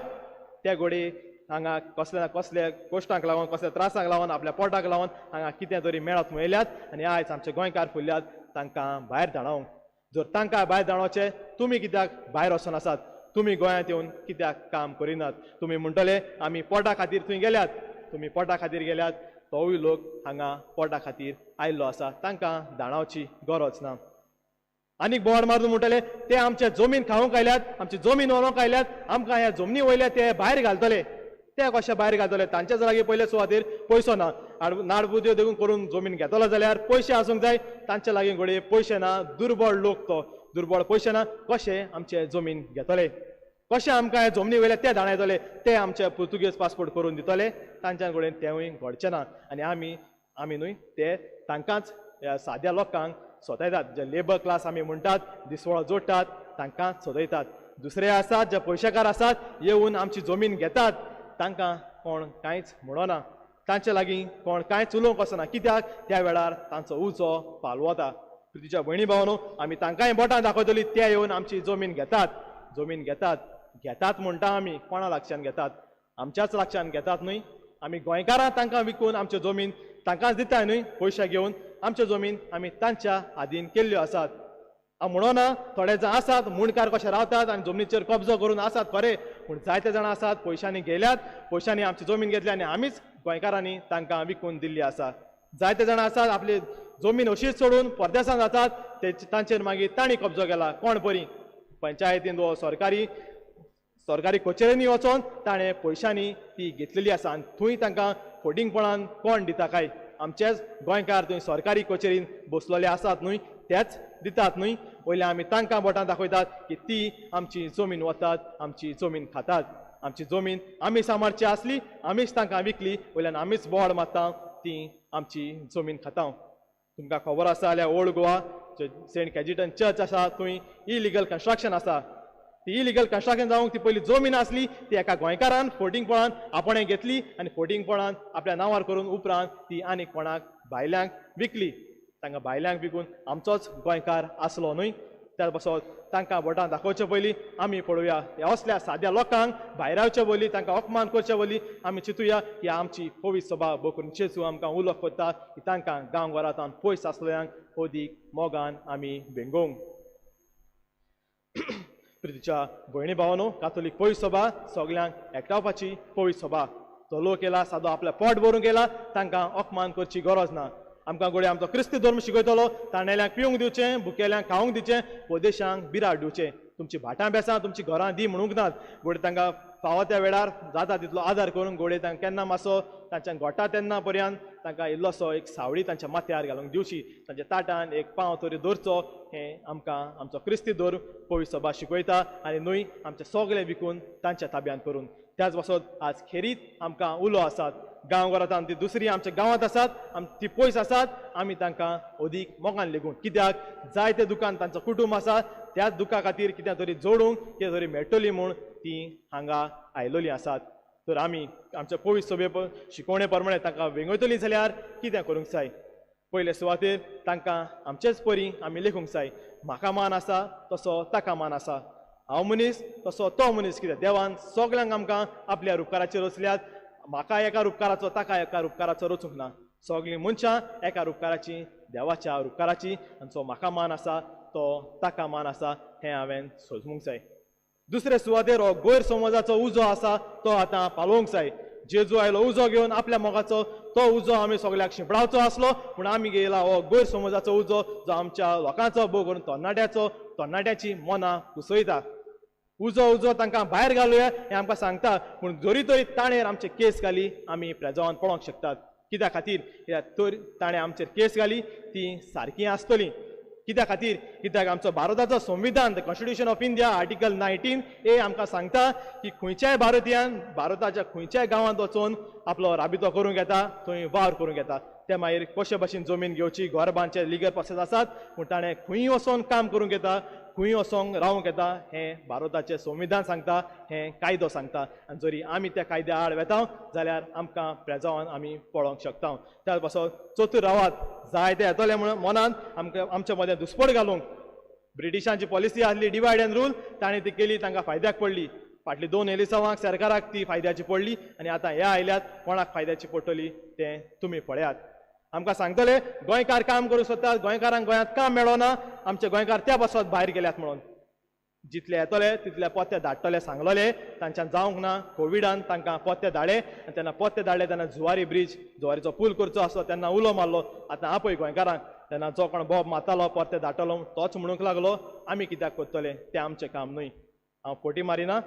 ते घोडी हांगा कसले ना कसले कोश्टांक लागून, कसल्या त्रासाक लागून, आपल्या पोटाक लागून हांगा कितें तरी मेळत मेळल्यात आनी आयज आमचे गोंयकार फुल्ल्यात तांकां भायर धाडावंक. जर तांकां भायर धाडोवचें, तुमी कित्याक भायर वचून आसात? तुमी गोंयांत येवन कित्याक काम करिनात? तुमी म्हणटले आमी पोटा खातीर थंय गेल्यात. तुमी पोटा खातीर गेल्यात, तोवूय लोक हांगा पोटा खातीर आयिल्लो आसा, तांकां धाडावची गरज ना. आनीक बोवाळ मारून म्हणटले ते आमचे जमीन खावंक आयल्यात, आमची जमीन व्हरोंक आयल्यात, आमकां ह्या जमनी वयले ते भायर घालतले. ते कशे भायर घालतले? तांच्याच लागीं पयले सुवातेर पयसो ना. नाडबुद्यो देखून करून जमीन घेतलो जाल्यार पयशे आसूंक जाय, तांचे लागीं घोडये पयशे ना. दुर्बळ लोक तो दुर्बळ पयशे ना कशे आमचे जमीन घेतले कशे आमकां हे जमनी वयले ते दाणा येतले ते आमचे पुर्तुगेज पासपोर्ट करून दितले तांच्या कडेन तेवूय घडचें ना आनी आमी न्हय ते तांकांच ह्या साद्या लोकांक सोदयतात जे लेबर क्लास आमी म्हणटात दिसवळो जोडटात तांकां सोदयतात दुसरे आसात जे पयशेकार आसात येवन आमची जमीन घेतात तांकां कोण कांयच म्हणना तांचे लागीं कोण कांयच उलोवंक वचना कित्याक त्या वेळार तांचो उजो पालवता तुज्या भयणी भावनो आमी तांकांय बोटां दाखयतलीं ते येवन आमची जमीन घेतात म्हणटा आमी कोणा लागच्यान घेतात आमच्याच लागच्यान घेतात न्हय आमी गोंयकारां तांकां विकून आमच्यो जमीन तांकांच दिताय न्हय पयशे घेवन आमच्यो जमीन आमी तांच्या हातीन केल्ल्यो आसात हांव म्हणना थोडे जाण आसात मुणकार कशे रावतात आनी जमनीचेर कब्जो करून आसात खरे पूण जायते जाणां आसात पयशांनी गेल्यात पयशांनी आमची जमीन घेतली आनी आमीच गोंयकारांनी तांकां विकून दिल्ली आसा जायते जाणां आसात आपली जमीन अशीच सोडून परदेसांत जातात तांचेर मागीर तांणी कब्जो केला कोण बरी पंचायतीन वा सरकारी कचेऱ्यांनी वचोन ताणें पयशांनी ती घेतलेली आसा आनी थंय तांकां फोडिंगपणान कोण दिता काय आमचेच गोंयकार थंय सरकारी कचेरीन बसलेले आसात न्हय तेच दितात न्हय वयले आमी तांकां बोटां दाखयतात की ती आमची जमीन वतात आमची जमीन खातात आमची जमीन आमी सांबाळची आसली आमीच तांकां विकली वयल्यान आमीच बोवाड मारता ती आमची जमीन खाता तुमकां खबर आसा जाल्यार Old Goa Saint Cajetan church आसा थंय इलिगल कन्स्ट्रक्शन आसा ती इलिगल कन्स्ट्रक्शन जावंक ती पयली जमीन आसली ती एका गोंयकारान फोटिंगपणान आपणें घेतली आनी फोटिंगपणान आपल्या नांवार करून उपरांत ती आनी कोणाक भायल्यांक विकली तांकां भायल्यांक विकून आमचोच गोंयकार आसलो न्हय त्या पासत तांकां बोटां दाखोवचे पयलीं आमी पळोवया ह्या असल्या साद्या लोकांक भायर रावचे पयलीं तांकां अपमान करचे पयलीं आमी चिंतुया की आमची पवित्र सभा बकरून जेजू आमकां उलो करता की तांकां गांवघरांतल्यान पयस आसलेल्यांक अदीक मोगान आमी भेंगोवंक प्रितीच्या भयणी भावानो कातोलीक पवित्र सभा सगल्यांक एकठावपाची पवित्र सभा तो लोक येला सादो आपलें पोट भरूंक येला तांकां अपमान करची गरज ना आमकां घोडे आमचो क्रिस्ती धर्म शिकयतलो ताणेल्यांक पिवंक दिवचें भुकेल्यांक खावंक दिवचें पोदेशांक बिराड दिवचें तुमची भाटां बेसां तुमची घरां दी म्हणूंक नात घोडे तांकां फावो त्या वेळार जाता तितलो आदार करून घोडे तांकां केन्ना मातसो तांच्यान घोटा तेन्ना पर्यंत तांकां इल्लोसो एक सावळी तांच्या माथ्यार घालूंक दिवची तांच्या ताटान एक पांव तरी दवरचो हें आमकां आमचो क्रिस्ती धर्म पवित्र सभा शिकयता आनी न्हय आमचें सगळें विकून तांच्या ताब्यांत करून त्याच पासत आज खेरीत आमकां उलो आसात गांवघरांत ती दुसरी आमच्या गांवांत आसात ती पयस आसात आमी तांकां अदीक मोगान लेगून कित्याक जायते दुकान तांचो कुटुंब आसा त्याच दुका खातीर कितें तरी जोडूंक कितें तरी मेळटली म्हूण ती हांगा आयलोली आसात तर आमी आमच्या पवित्र सभे शिकोवणे प्रमाणे तांकां वेंगयतली जाल्यार कितें करूंक जाय पयले सुवातेर तांकां आमचेच परी आमी लेखूंक जाय म्हाका मान आसा तसो ताका मान आसा हांव मनीस तसो तो मनीस कित्याक देवान सगल्यांक आमकां आपल्या उपकाराचेर रचल्यात म्हाका एका उपकाराचो ताका एका उपकाराचो रचूंक ना सगळीं मनशां एका उपकाराची देवाच्या उपकाराची आनी जो म्हाका मान आसा तो ताका मान आसा हें हांवें सोजमूंक जाय दुसरे सुवातेर हो गैर समाजाचो उजो आसा तो आतां पालोवंक जाय जेजू आयलो उजो घेवन आपल्या मोगाचो तो उजो आमी सगळ्याक शिंपडावचो आसलो पूण आमी घेयला हो गैर समाजाचो उजो जो आमच्या लोकांचो भोव करून तरणाट्याची मनां कुसयता उजो तांकां भायर घालुया हें आमकां सांगता पूण जोरी तरी ताणेर आमचे केस घाली आमी प्रेजावान पळोवंक शकतात कित्या खातीर तर ताणें आमचेर केस घाली ती सारकी आसतली कित्या खातीर कित्याक आमचो भारताचो संविधान the constitution of India article 19 आमकां सांगता की खंयच्याय भारतीयान भारताच्या खंयच्याय गांवांत वचून आपलो राबितो करूंक येता थंय वावर करूंक येता ते मागीर कशे भाशेन जमीन घेवची घर बांदचे लिगल प्रोसेस आसात पूण ताणें खंय वचोन काम करूंक येता खंय वचोंक रावंक येता हें भारताचें संविधान सांगता हें कायदो सांगता आनी जरी आमी त्या कायद्या आड वेता जाल्यार आमकां प्रेजावान आमी पळोवंक शकता त्या पासून चतूर रावात जायते येतले म्हणून मनान आमकां आमच्या मदें दुस्पट घालूंक ब्रिटिशांची पॉलिसी आसली डिवायड एंड रूल ताणें ती केली तांकां फायद्याक पडली फाटली 2 एलिसवांक सरकाराक ती फायद्याची पडली आनी आतां हे आयल्यात कोणाक फायद्याची पडटली तें तुमी पळयात आमकां सांगतले गोंयकार काम करूंक सोदतात गोंयकारांक गोंयांत काम मेळना आमचे गोंयकार त्या पासत भायर गेल्यात म्हणून जितले येतले तितले पत्ते धाडटले सांगलोले तांच्यान जावंक ना कोविडान तांकां पत्ते धाडले आनी तेन्ना पत्ते धाडले तेन्ना जुवारीचो पूल करचो आसलो तेन्ना उलो मारलो आतां आपय गोंयकारांक तेन्ना जो कोण बॉब मारतालो पत्ते धाडटलो तोच म्हणूंक लागलो आमी कित्याक करतले तें आमचें काम न्हय हांव फोटी मारिना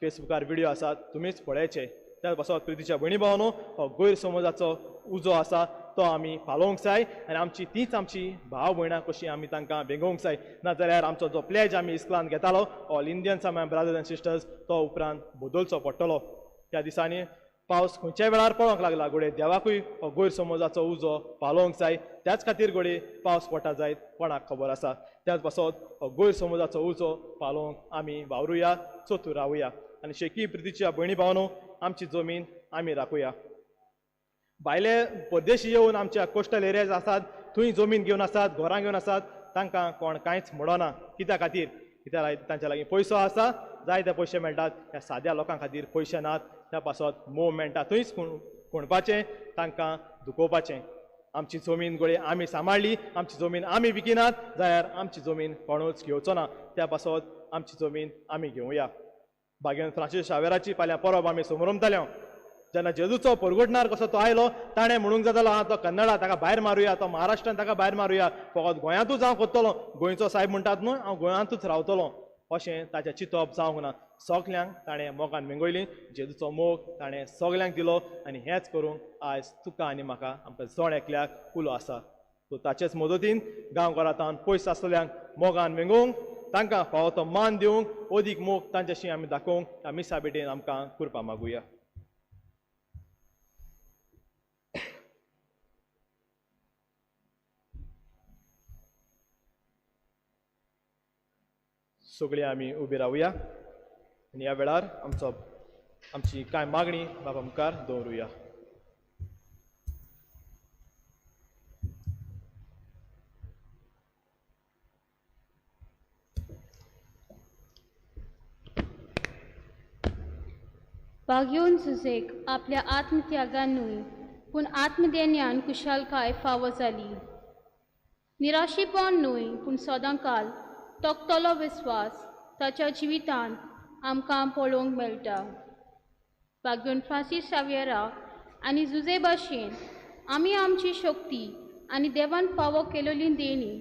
फेसबुकार व्हिडिओ आसात तुमीच पळयचे त्या पासत प्रितीच्या भयणी भावानो हो गैर समाजाचो उजो आसा तो आमी पालोवंक जाय आनी आमची तीच आमची भाव भयणां कशी आमी तांकां भेगोवंक जाय नाजाल्यार आमचो जो प्लेज आमी इस्कलान घेतालो ऑल इंडियन्स आमी ब्रादर्स एंड सिस्टर्स तो उपरांत बदलचो पडटलो त्या दिसांनी पावस खंयच्याय वेळार पडोंक लागला घोडे देवाकूय हो गैरसमजाचो उजो पालोवंक जाय त्याच खातीर घोडे पावस पडटा जायत कोणाक खबर आसा त्याच पासत हो गैरसमजाचो उजो पालोवंक आमी वावरुया चतूर रावुया आनी शेकी प्रितीच्या भयणी भावनो आमची जमीन आमी राखुया भायले परदेशी येवन आमच्या कोस्टल एरियाज आसात थंय जमीन घेवन आसात घरां घेवन आसात तांकां कोण कांयच म्हणना कित्या खातीर कित्याक तांच्या लागीं पयसो आसा जाय ते पयशे मेळटात ह्या साद्या लोकां खातीर पयशे नात त्या पासत मोव मेळटा थंयच खणपाचें तांकां दुखोवपाचें आमची जमीन गोळे आमी सांबाळली आमची जमीन आमी विकिनात जाल्यार आमची जमीन कोणूच घेवचो ना त्या पासत आमची जमीन आमी घेवया भाग्यन फ्रांसीस शावेराची फाल्यां परब आमी समोरमताल्यो जेन्ना जेजूचो परगटणार कसो तो आयलो ताणें म्हणूंक जातालो हांव तो कन्नडा ताका भायर मारुया तो महाराष्ट्रान ताका भायर मारुया फकत गोंयांतूच हांव कोत्तलो गोंयचो साहेब म्हणटात न्हू हांव गोंयांतूच रावतलो अशें ताचें चिंतप जावंक ना सगल्यांक ताणें मोगान मेंगयली जेजूचो मोग ताणें सगल्यांक दिलो आनी हेंच करूंक आयज तुका आनी म्हाका आमकां जण एकल्याक उलो आसा सो ताचेच मदतीन गांवघरांतान पयस आसलेल्यांक मोगान मेंगोवंक तांकां फावो तो मान दिवंक अदीक मोग तांच्याशी आमी दाखोवंक ह्या मिसा बेटेन आमकां करपा मागुया सगळीं आमी उबी रावुया आनी ह्या वेळार आमची कांय मागणी बाबा मुखार दवरुया वागयोन झुजेक आपल्या आत्मत्यागान न्हय पूण आत्मदेन्यान कुशालकाय फावो जाली निराशीपण न्हय पूण सदांकाल तोखतलो विस्वास ताच्या जिवितान आमकां पळोवंक मेळटा वागयोन फ्रांसीस शावेरा आनी झुजे भाशेन आमी आमची शक्ती आनी देवान फावो केलेली देणी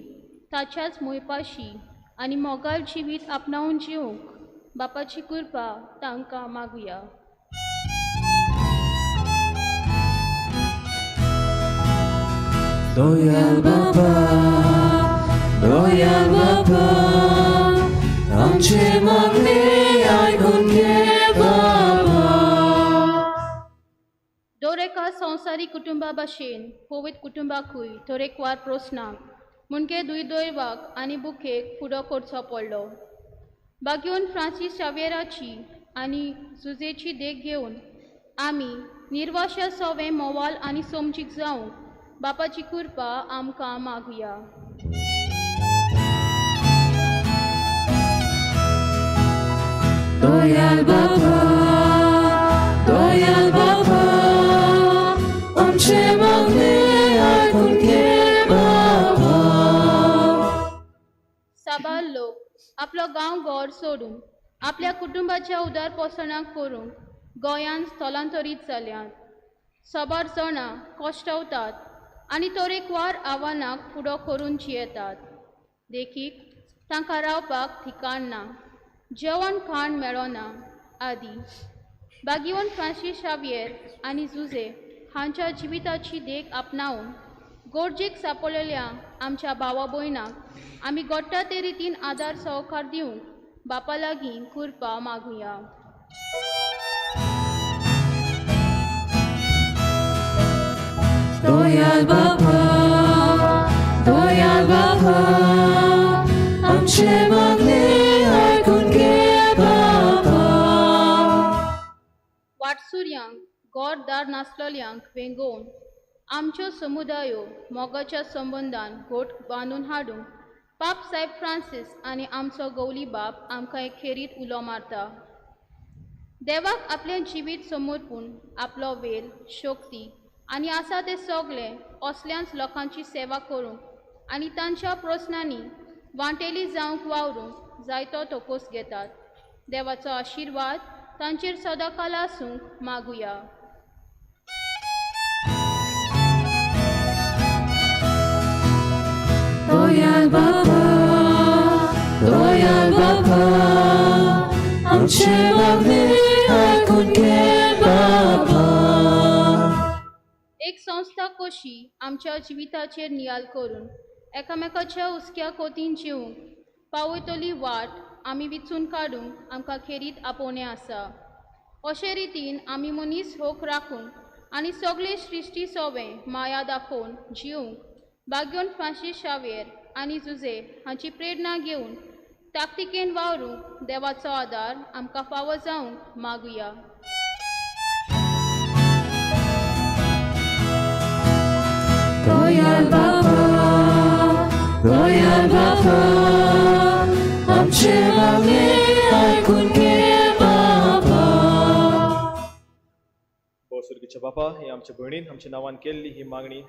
ताच्याच मोयपाशी आनी मोगाल जिवीत आपणावून जिवंक बापाची कृपा तांकां मागुया Doyal Baba, आमचे मागणे ऐकून घे बाबा. दोरेका संवसारी कुटुंबा भाशेन पवित्र कुटुंबाकूय तरेकवार प्रोत्साहन मुणके दुयदोयवाक आनी बुकेक फुडो करचो पडलो बागयोन फ्रांसीस शावेराची आनी झुजेची देख घेवन आमी निर्वाशा सवें मोवाल आनी समजीक जावंक बापाची कृपा आमकां मागुया Doyal Baba, आमचे मागणे ऐकून घे बाबा. साबार लोक आपलो गांव घर सोडून आपल्या कुटुंबाच्या उदार पोसणाक करूंक गोंयांत स्थलांतरीत जाल्यात साबार जाणां कश्टावतात आनी तरेकवार आव्हानाक फुडो करून जियेतात देखीक तांकां रावपाक ठिकाण ना जेवण खाण मेळना आदी बागयोन फ्रांसीस शावेर आनी झुजे हांच्या जिविताची देख आपणावून गरजेक सांपडलेल्या आमच्या भावा भयणांक आमी घडटा ते रितीन आदार सहकार दिवंक बापा लागीं कृपा मागुया Doyal Baba, आमचे मागणे ऐकून घे बाबा. वाटसुऱ्यांक घरदार नासलेल्यांक वेंगोवन आमच्यो समुदायो मोगाच्या संबंदान घोट बांदून हाडूंक पाप साहेब फ्रांसीस आनी आमचो गवली बाप आमकां एक खेरीत उलो मारता देवाक आपलें जिवीत समर्पून आपलो वेल शक्ती आनी आसा ते सगळे असल्याच लोकांची सेवा करूंक आनी तांच्या प्रस्नांनी वांटेली जावंक वावरूंक जायतो तोकोस घेतात देवाचो आशिर्वाद तांचेर सदांकाल आसूंक मागुया Doyal Baba, आमचे मागणे ऐकून घे बाबा. एक संस्था कशी आमच्या जिविताचेर नियाल करून एकामेकाच्या हुस्क्या कोतीन जिवंक पावयतली वाट आमी विचून काडूंक आमकां खेरीत आपोवणें आसा. अशे रितीन आमी मनीस होक राखून आनी सगळे सृश्टी सोबें माया दाखोवन जिवंक भाग्योन फ्रांसीस शावेर आनी जुजे हांची प्रेरणा घेवन ताकतिकेन वावरूंक देवाचो आदार आमकां फावो जावंक मागुया. दयाल बाबा, आमचे मागणे ऐकून घे बाबा. सुरगीच्या बापा, ही आमच्या भयणीन आमच्या नांवान केल्ली ही मागणी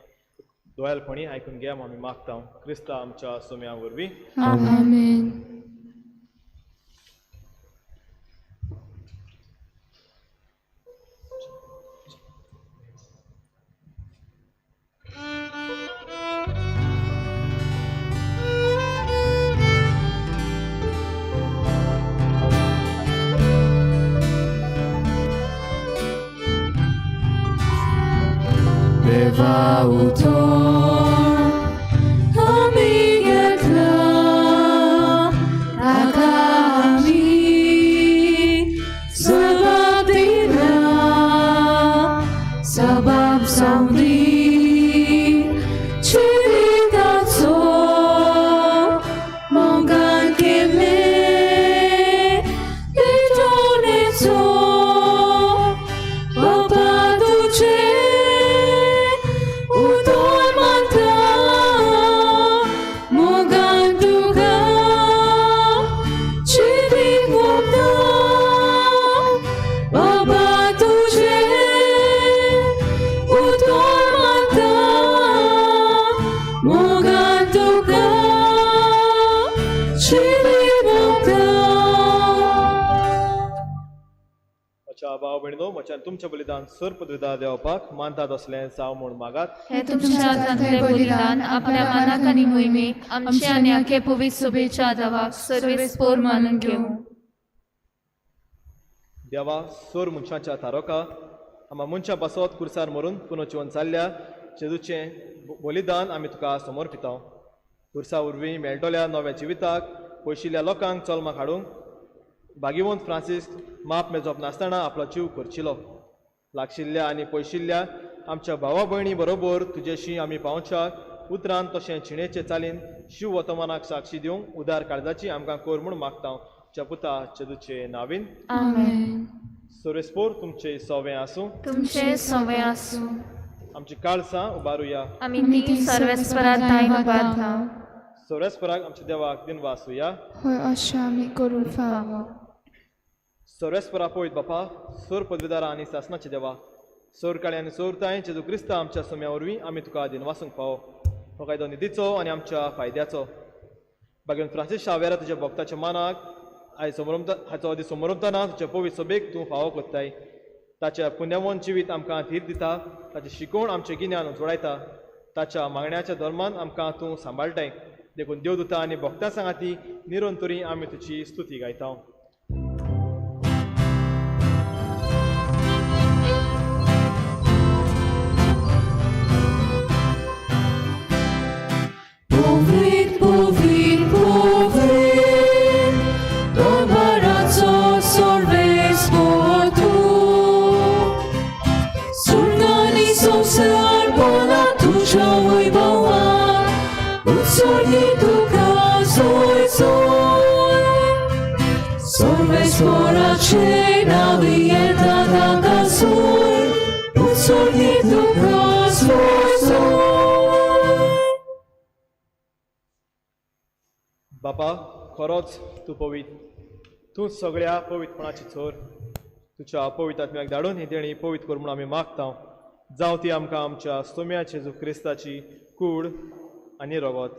दोयालपणी आयकून घे आमी मागता. क्रिस्ता आमच्या सोम्या वरवीं. आमेन. Bywa uton, ami getla, agami, sebab dira, sebab saudi, cerita so, monggan kele, ditone so, Bapa tuce. भाव भयणीनो, म्हज्यान तुमचें बलिदान सर पदवीदार देवपाक मानतात असलें जाव म्हूण मागात. हे तुमच्या हातांतलें बलिदान आपल्या मानाक आनी मोहिमेक आमचे आनी आखे पवित्र सभेच्या देवाक सर्वेस्पोर मानून घेवं. देवा, सोर मनशांच्या थारोका आम्हा मनशां बसत कुर्सार मरून पुनर्जीवन जाल्ल्या जेजूचें बलिदान आमी तुका समर्पिता. कुर्सा उरवीं मेळटल्या नव्या जिविताक पयशिल्ल्या लोकांक चलमाक हाडूंक भागीवंत फ्रांसीस माप मेजप नासतना आपलो जीव करचिलो. लागशिल्ल्या आनी पयशिल्ल्या आमच्या भावा भयणी बरोबर तुजेशी आमी पावच्याक उतरान तशें जिणेचे चालीन शिव वर्तमानाक साक्षी दिवंक उदार काळजाची आमकां कोर म्हूण मागता. पुता जेजूचे नांवीन. आमेन. सर्वेस्पोर तुमचे सवें आसूं. तुमचे सवय आसूं. आमची काळसां उबारुया. आमी ती सर्वेस्परात दायन उबारता. सर्वेस्पराक आमच्या देवाक दिन वासूया. होय, अशें आमी करून फावो. सर्वेस्परा पळयत बापा, सोर पदवीदारा आनी शासनाचे देवा, सोर काळे आनी सोरताय जेजू क्रिस्ता आमच्या सोम्या वरवीं आमी तुका दिन वासूंक फावो. हो कायदो निधीचो आनी आमच्या फायद्याचो. भाग्यवन फ्रांसीस शावेरा तुज्या भक्ताच्या मानाक हाचो दीस समोरतना तुज्या पवित्र सभेक तूं फावो कोत्ताय. ताच्या पुण्यवन जिवीत आमकां धीर दिता. ताची शिकवण आमचे गिन्यान जोडायता. ताच्या मागण्याच्या धर्मान आमकां तूं सांबाळटाय. देखून देवदूता आनी भक्तां सांगाती निरंतरी आमी तुजी स्तुती गायता. Powid, powid, powid, dobaraco sorvespor tu. Surgani sąsiad, bola tuża wojbała, ucorni duka zoj zoj. Sorvespora cena wyjeta taka zoj, ucorni duka zoj zoj. बापा, खरोच तूं पवित्र. तूं सगळ्या पवित्रपणाची चोर. तुज्या पवित्र आत्म्याक धाडून ही देणी पवित्र कर म्हूण आमी मागता. जावं ती आमकां आमच्या सोम्या जेजू क्रिस्ताची कूड आनी रगत.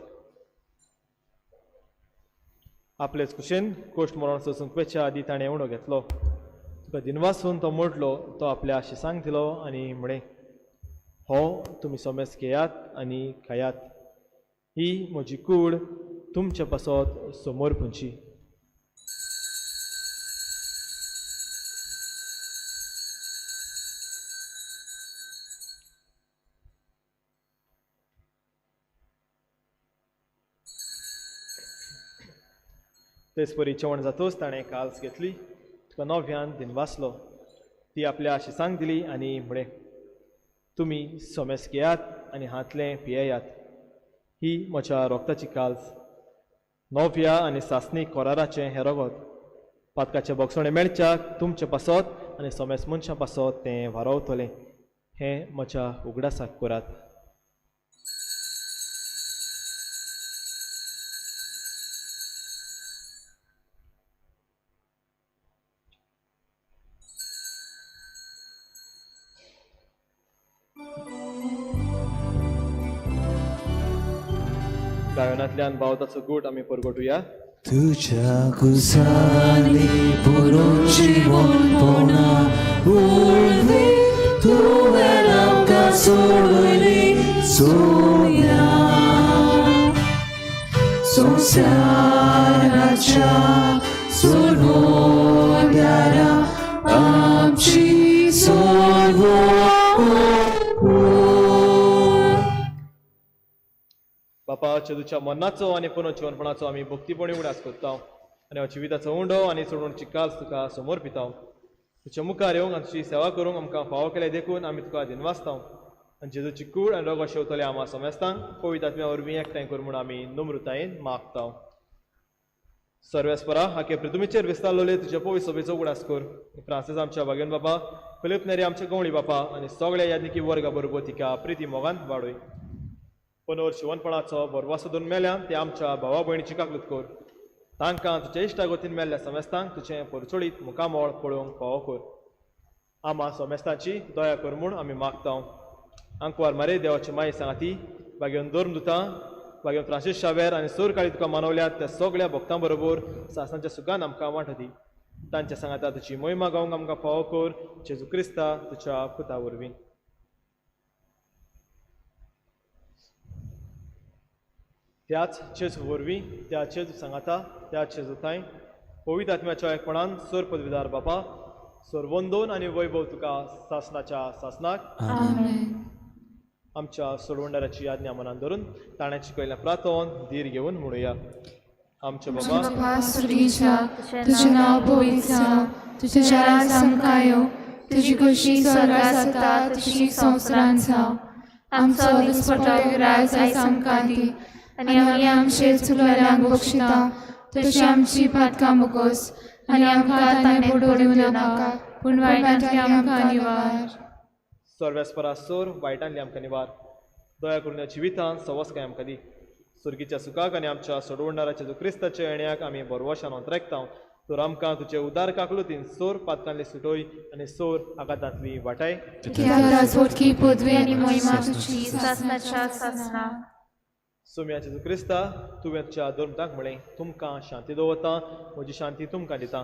आपलेच कुशेन कोश्ट मरण सोसूंक पेच्या आदी ताणें उणो घेतलो. तुका दिनवासून तो मोडलो. तो आपल्या शिसांक दिलो आनी म्हणे, हो तुमी सोमेस घेयात आनी खायात. ही म्हजी कूड तुमचे पासत समोर खंयची. तेच परी जेवण जातोच ताणें काल्स घेतली, तुका नव्यान दिनवासलो. ती आपल्या शिसांक दिली आनी म्हळें, तुमी सोमेस घेयात आनी हातलें पियेयात. ही म्हज्या रोगताची काल्स. नव्या आनी सासणी कोराराचें हें रगत. पातकाचे बोगसोणे मेळच्याक तुमचे पासत आनी सोमेस मनशां पासत तें वारोवतलें. हें म्हज्या उगडासाक करात. गायनांतल्यान बावताचो गूट आमी परगटुया. तुझ्या कुसानी पुरून जीवनपणा उरली, तुवें आमकां सोडली सोया. संवसाराच्या सोडवणारा आमची सोडवण. बापा चेदूच्या मरणाचो आनी पुनः जीवनपणाचो आमी भक्तीपणी उडास करता आनी जिविताचो उंडो आनी सोडून चिकाल्स तुका समोर पिता. तुच्या मुखार येवंक आनी तुजी सेवा करूंक आमकां फावो केले देखून आमी तुका दिनवासता. आनी जेजूची कूड आनी रोग शेवतले आम्हा समेस्तांक पवित्र आत्म्या वरवीं एकठांय कर म्हूण आमी नम्रतायेन मागता. सर्वेस्परा हाके पृथ्वीचेर विस्तारलोले तुज्या पवित्र सभेचो उगडास कर. फ्रांसीस आमच्या भागेन बापा, फिलिप नेरी आमच्या गवळी बापा आनी सगळ्या यादनिकी वर्गा बरोबर तिका प्रिती मोगान वाडय. पुनर शिवणपणाचो बरवासो धरून मेल्यान ते आमच्या भावा भयणीची काकलूत कर. तांकां तुज्या इश्टागतीन मेल्ल्या समेस्तांक तुजें परचोळीत मुखामोळ पळोवंक फावो कर. आम्हा समेस्तांची दया कर म्हूण आमी मागता. आंकवार मारे देवाची माई सांगाती भाग्यवन धर्म दुतां, भाग्यवन फ्रांसीस शावेर आनी सोर काळी तुका मानवल्यात त्या सगळ्या भक्तां बरोबर सासणाच्या सुखान आमकां वांटदी. तांच्या सांगाता तुजी महिमा गावंक आमकां फावो कर. जेजू क्रिस्ता तुज्या पुता वरवीं. त्याच जेजू वरवीं, त्या जेजू सांगाता, त्या जेजू ताई पवित्र आत्म्याच्या एकपणान सोर पदवीदार बापा, सोर वंदोन आनी वैभव तुका सासणाच्या सासनाक. आमच्या सोडवणाऱ्याची आज्ञा मनान धरून ताणें शिकयल्ल्या प्रार्थोन धीर घेवन म्हणुया. आमचे बाबा तुझें नांव पवित्र जावं, तुजें राज आमकां येवं, तुजी खुशी स्वर्गांत जाता तशी संवसारांत जावं. आमचो दिसपट्टो रायज आयज आमकां दी आनी आमी आमचे चुकलेल्यांक बक्षिता तशी आमची पातकां बगोस आनी आमकां ताणे पडूं नाका पूण वायटांतल्यान आमकां निवार. सर्वेस्परा सोर वायटांतली आमकां निवार. दया करून जिवितांत सवस्काय आमकां दी. सुर्गीच्या सुखाक आनी आमच्या सोडवणाऱ्याच्या जो क्रिस्ताच्या येण्याक आमी बरवशान अंतरेकता. तर आमकां तुजे उदार काकलुतीन सोर पातकांतली सुटोय आनी सोर आगातांतली वाटाय. राजवटकी पदवी आनी महिमा तुझी सासणाच्या सासनाक. सोम्याचे जो क्रिस्ता तुवें तुज्या धर्मतांक म्हळें, तुमकां शांती दवरता, म्हजी शांती तुमकां दिता.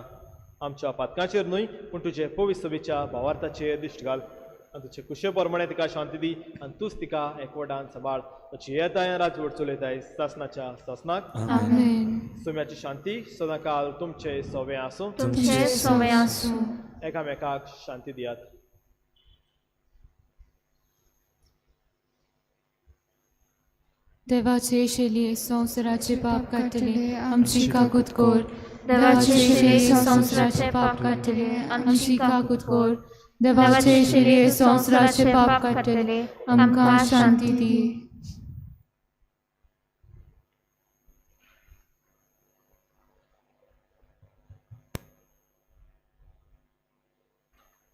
आमच्या पातकांचेर न्हय पूण तुजे पवित्र सभेच्या भावार्थाचेर दिश्ट घाल आनी तुजे कुशे प्रमाणे तिका शांती दी आनी तूंच तिका एकवटान सांबाळ. तुजी येताय राजवट चलयताय सासणाच्या सासनाक. सोम्याची शांती सदां काल तुमचे सवे आसूं. एकामेकाक शांती दियात. देवाचे शेली संवसाराचे पाप काडटले आमची काकूत कोर. देवाचे शेली संवसाराचे पाप काडटले आमची काकूत कोर. देवाचे शेली संवसाराचे पाप काडटले आमकां शांती दी.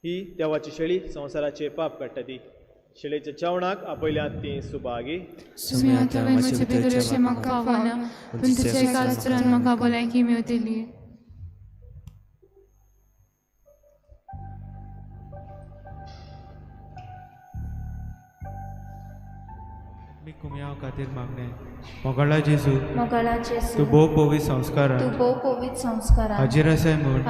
ही देवाची शेळी संवसाराचे पाप काडटा ती. शेळयेच्या जेवणाक आपयल्यात ती सुभागी. म्हजे भितर म्हाका फावना पूण तुजे कास्तरान म्हाका भलायकी मेवतली. मी कुम्याव खातीर मागणे मोगळा जेजू तूं भोव पवित्र संस्कारान हाजीर आसाय म्हूण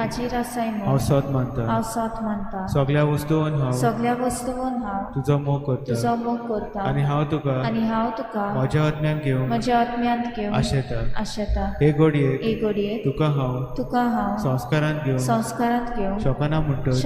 हांव सत मानता. सगळ्या वस्तून हांव तुजो मोग करता आनी हांव तुका म्हज्या आत्म्यान घेवन आशेता. हे घडयेक तुका हांव संस्कारांत घेवन शोकना म्हणटच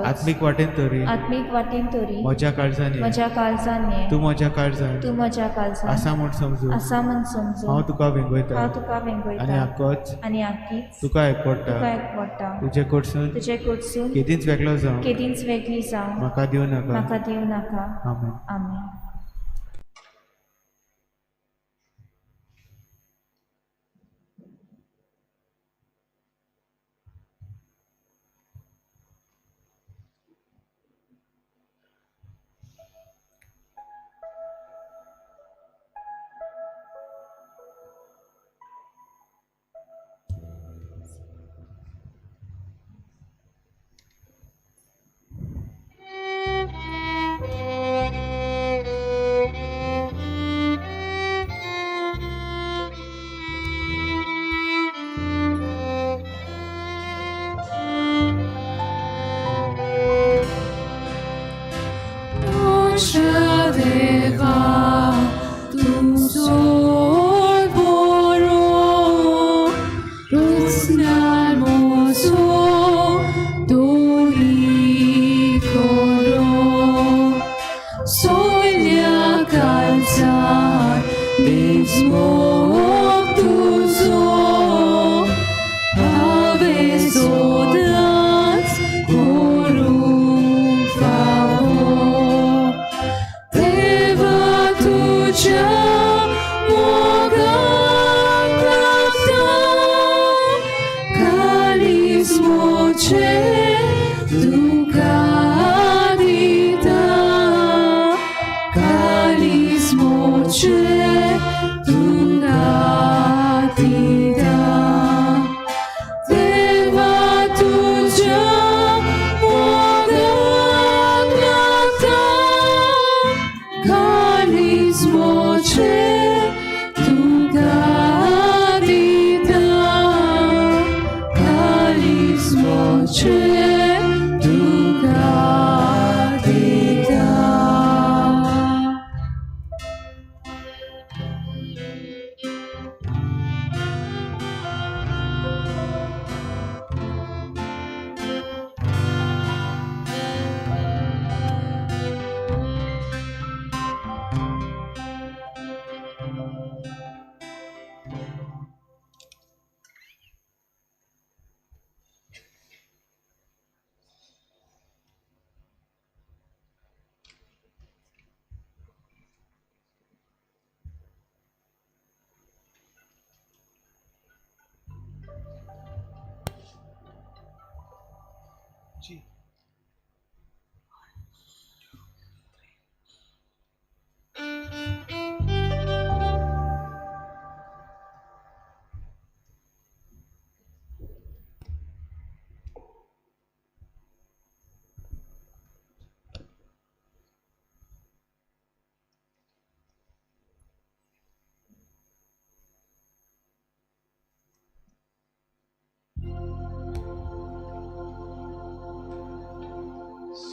आत्मीक वाटेन तरी म्हज्या काळजांनी तूं म्हज्या काळजांत तूं म्हज्या काळजांत आसा म्हूण समजून आसा म्हूण समजून हांव तुका वेंगयता हांव तुका आनी वेंगयता आक्कोच आनी आखीच तुका एकवडटा तुका एकवडटा तुजे कडसून तुजे कडसून केदींच वेगळो जावं केदींच वेगळी जावं म्हाका दिवं नाका म्हाका दिवं नाका आमेन आमेन.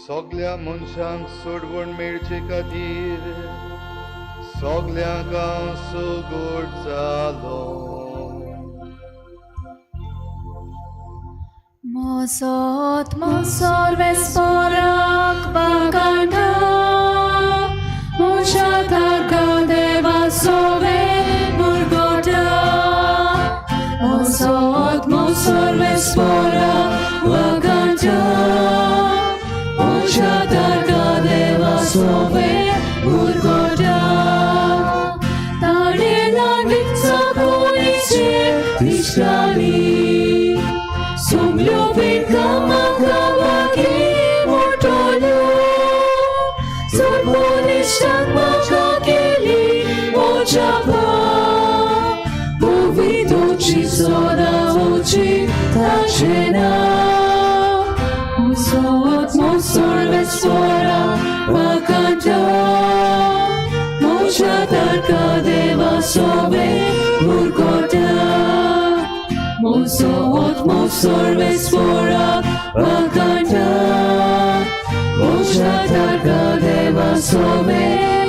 सगल्या मनशांक सोडवण मेळचे खातीर सगल्यांक हांव सुगोट जालो. Mosot mosor vesporak baganda Mochatar gadeva sove murgoda Mosot mosor vesporak baganda Mochatar gadeva sove murgoda Tarela vitsa koiche tishrali Somlioven kamakawaki mortolio Zormonishan makakeli mojaba Povidoci soda oči tačena Musot mosor vesora vakanta Mochatar kadeva sove murgoda Mosot mosor vesporak vakanta Mochatar kadeva sove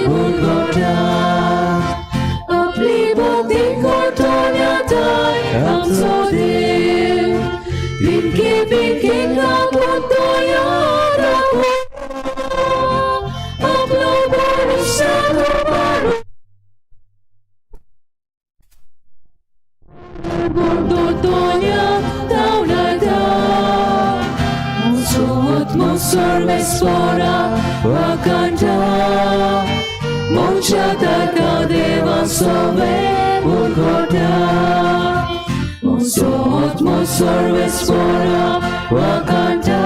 murgoda Apli bhakti kortonya dai amsode Pinki kaputoya rakho Aplo barisha baru serves fora wakanda Mochadaka deva sove ulgota Mosot serves fora wakanda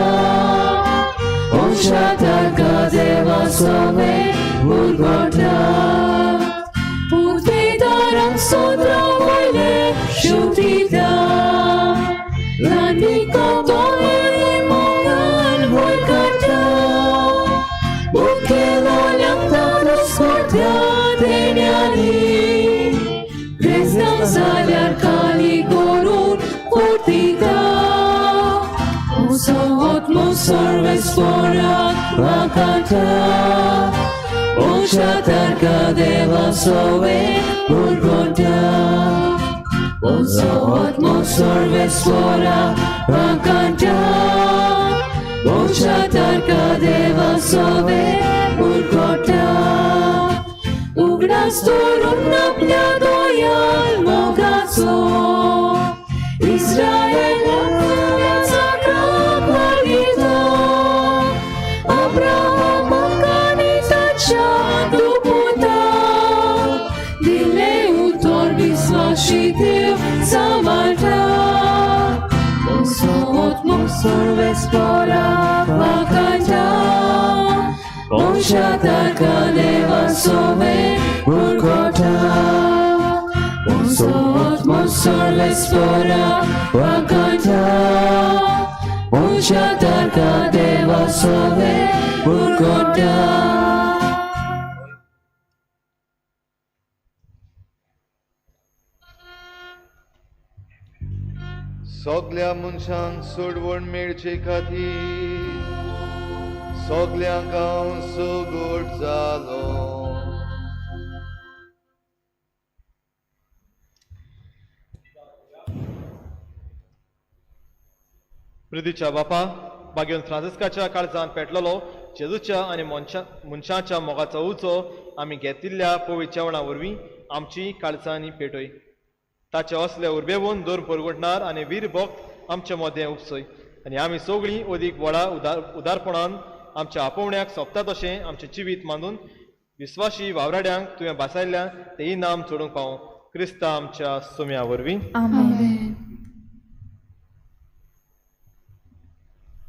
Mochadaka deva sove ulgota Putvidaram sodra voile shutida Landiko toere mongan volkata Bukelo lamtaro skortia tenyani Resnam salyar kali gorun portita Mosot serves fora vakata Ochatarka deva sove urgonta Mosot serves fora vakanta Ochatarka deva sove urgonta Ugnas torum napnya doyal mogaso Israel sakra vargita Abraham kanita chaduputa Dile utor visvashitev samalta Mosot serves fora vakanta Ochatarka deva sove urgota Mosot serves fora vakanta Ochatarka deva sove urgota सगल्या मनशांक सोडवण मेळचे खातीर सगल्या गांव सोगोट जालो प्रितीच्या बापा भाग्यवन फ्रांसिस्काच्या काळजांत पेटलेलो जेजूच्या आनी मनशांच्या मोगाचो उचो आमी घेतिल्ल्या पवित्र जेवणा वरवीं आमची काळजांनी पेटय ताचे असले उर्बेवून दोर परगटणार आनी वीर भक्त आमचे मदें उपसय आनी आमी सगळीं अदीक व्हडा उदारपणान आमच्या आपोवण्याक सोंपता तशें आमचें जिवीत मानून विस्वासी वावराड्यांक तुवें बासायल्ल्या तें इनाम सोडूंक पावूं क्रिस्ता आमच्या सुम्या वरवीं आमेन.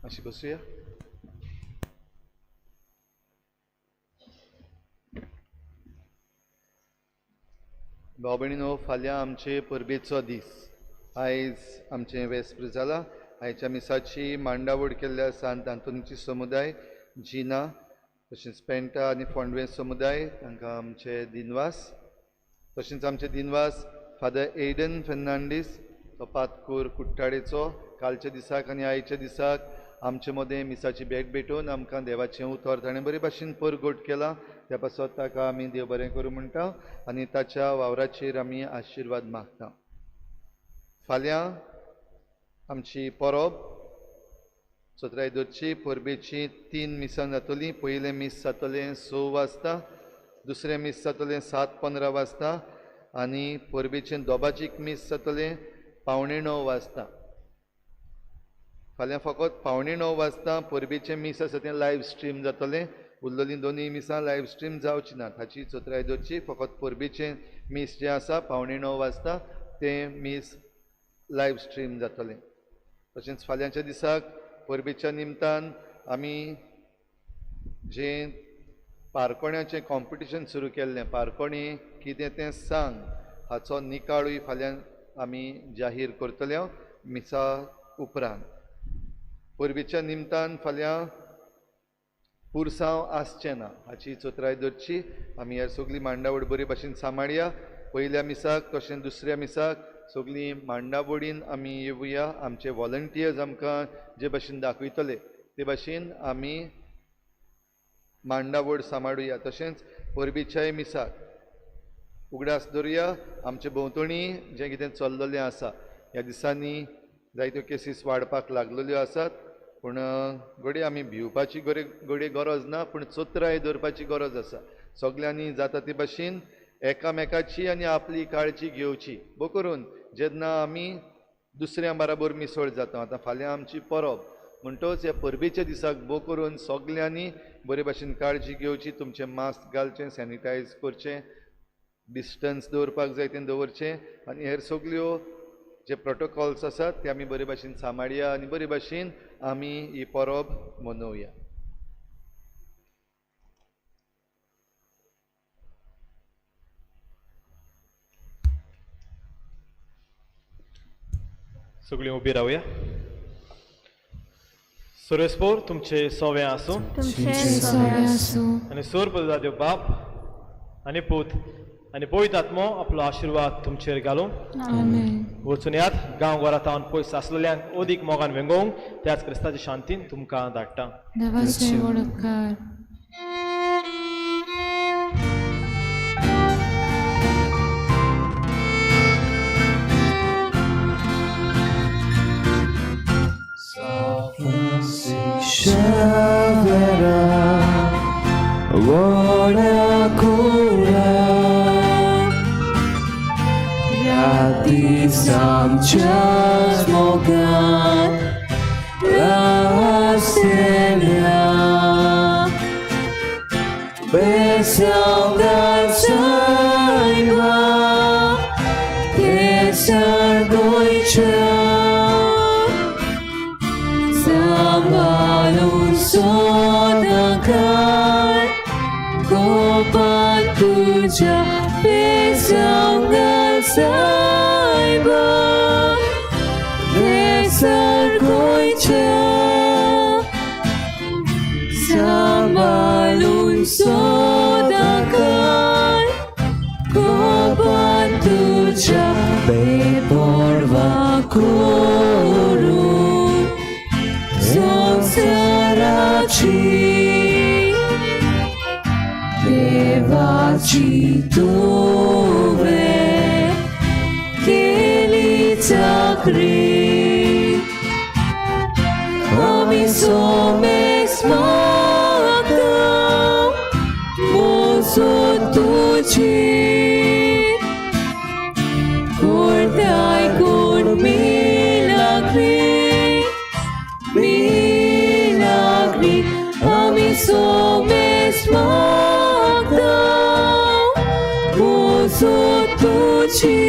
अशी बसूया भाव भयणीनो फाल्यां आमचे परबेचो दीस आयज आमचें वेस्प्र जाला आयच्या मिसाची मांडावळ केल्ल्या सांत आंतोनीची समुदाय जिना तशेंच पेंटा आनी फोंडवे समुदाय तांकां आमचे दिनवास तशेंच आमचे दिनवास फादर एडन फेर्नांडीस तो पातकूर कुट्टाडेचो कालच्या दिसाक आनी आयच्या दिसाक आमचे मदें मिसाची भेट भेटून आमकां देवाचें उतर ताणें बरे भाशेन परगट केला त्या पासत ताका आमी देव बरें करूं म्हणटा आनी ताच्या वावराचेर आमी आशिर्वाद मागता फाल्यां आमची परब सतरायदोरची परबेची 3 मिसां जातलीं पयलें मीस जातलें 6 वाजता दुसरें मीस जातलें 7:15 वाजता आनी परबेचें दोबाचीक मीस जातलें 8:45 वाजता फाल्यां फकत 8:45 वाजता परबेचें मीस आसा तें लायव्ह स्ट्रीम जातलें उरलेलीं दोनूय मिसां लायव्ह स्ट्रीम जावची नात हाची सतरायदोरची फकत परबेचें मीस जें आसा 8:45 वाजता तें मीस लायव्ह स्ट्रीम जातलें तशेंच फाल्यांच्या दिसाक परबेच्या निमतान आमी जें पारकोण्याचें कॉम्पिटिशन सुरू केल्लें पारकोणी कितें तें सांग हाचो निकाळूय फाल्यां आमी जाहीर करतले मिसा उपरांत परबेच्या निमतान फाल्यां पुरसांव आसचें ना हाची चतरायदोरची आमी ह्या सगळी मांडावळ बरे भाशेन सांबाळया पयल्या मिसाक तशें दुसऱ्या मिसाक सगळीं मांडावळीन आमी येवया आमचे वॉलंटियर्स आमकां जे भाशेन दाखयतले ते भाशेन आमी मांडावळ सांबाळुया तशेंच परबेच्याय मिसाक उगडास दवरुया आमचे भोंवतणी जें कितें चल्लेलें आसा ह्या दिसांनी जायत्यो केसीस वाडपाक लागलेल्यो आसात पूण घडये आमी भिवपाची घडये गरज ना पूण चतराय दवरपाची गरज आसा सगल्यांनी जाता ते भाशेन एकामेकाची आनी आपली काळजी घेवची करून जेन्ना आमी दुसऱ्या बराबर मिसळ जाता आतां फाल्यां आमची परब म्हणटच ह्या परबेच्या दिसाक भोव करून सगल्यांनी बरे भाशेन काळजी घेवची, तुमचें मास्क घालचें, सॅनिटायज करचें, डिस्टन्स दवरपाक जाय तें दवरचें आनी हेर सगल्यो जे प्रोटोकॉल्स आसात ते आमी बरे भाशेन सांबाळया आनी बरे भाशेन आमी ही परब मनोवया. सगळीं उबी रावया. सुरेस्पोर तुमचे सोवें आसूं तुमचे सगळे आसूं आनी सोर पदां देव बाप आनी पूत आनी पवित्र आत्मो आपलो आशिर्वाद तुमचेर घालूं. आमेन. वचून येयात गांवघरांत पयस आसलेल्यांक ओदीक मोगान वेंगोवंक त्याच क्रिस्ताच्या शांतीन तुमकां धाडटा. देवाचे वडकार. Samchas mogan rastelia besangan saiba kesar goicha samalun sodakan kopan tuja besangan saiba Sargoicha Samalun sodakan Koban tuja Beporva korun Songsarachi Devachi tove Keli takri Ami somes magdam Mozo tuci Kordai kord milagri Milagri Ami somes magdam Mozo tuci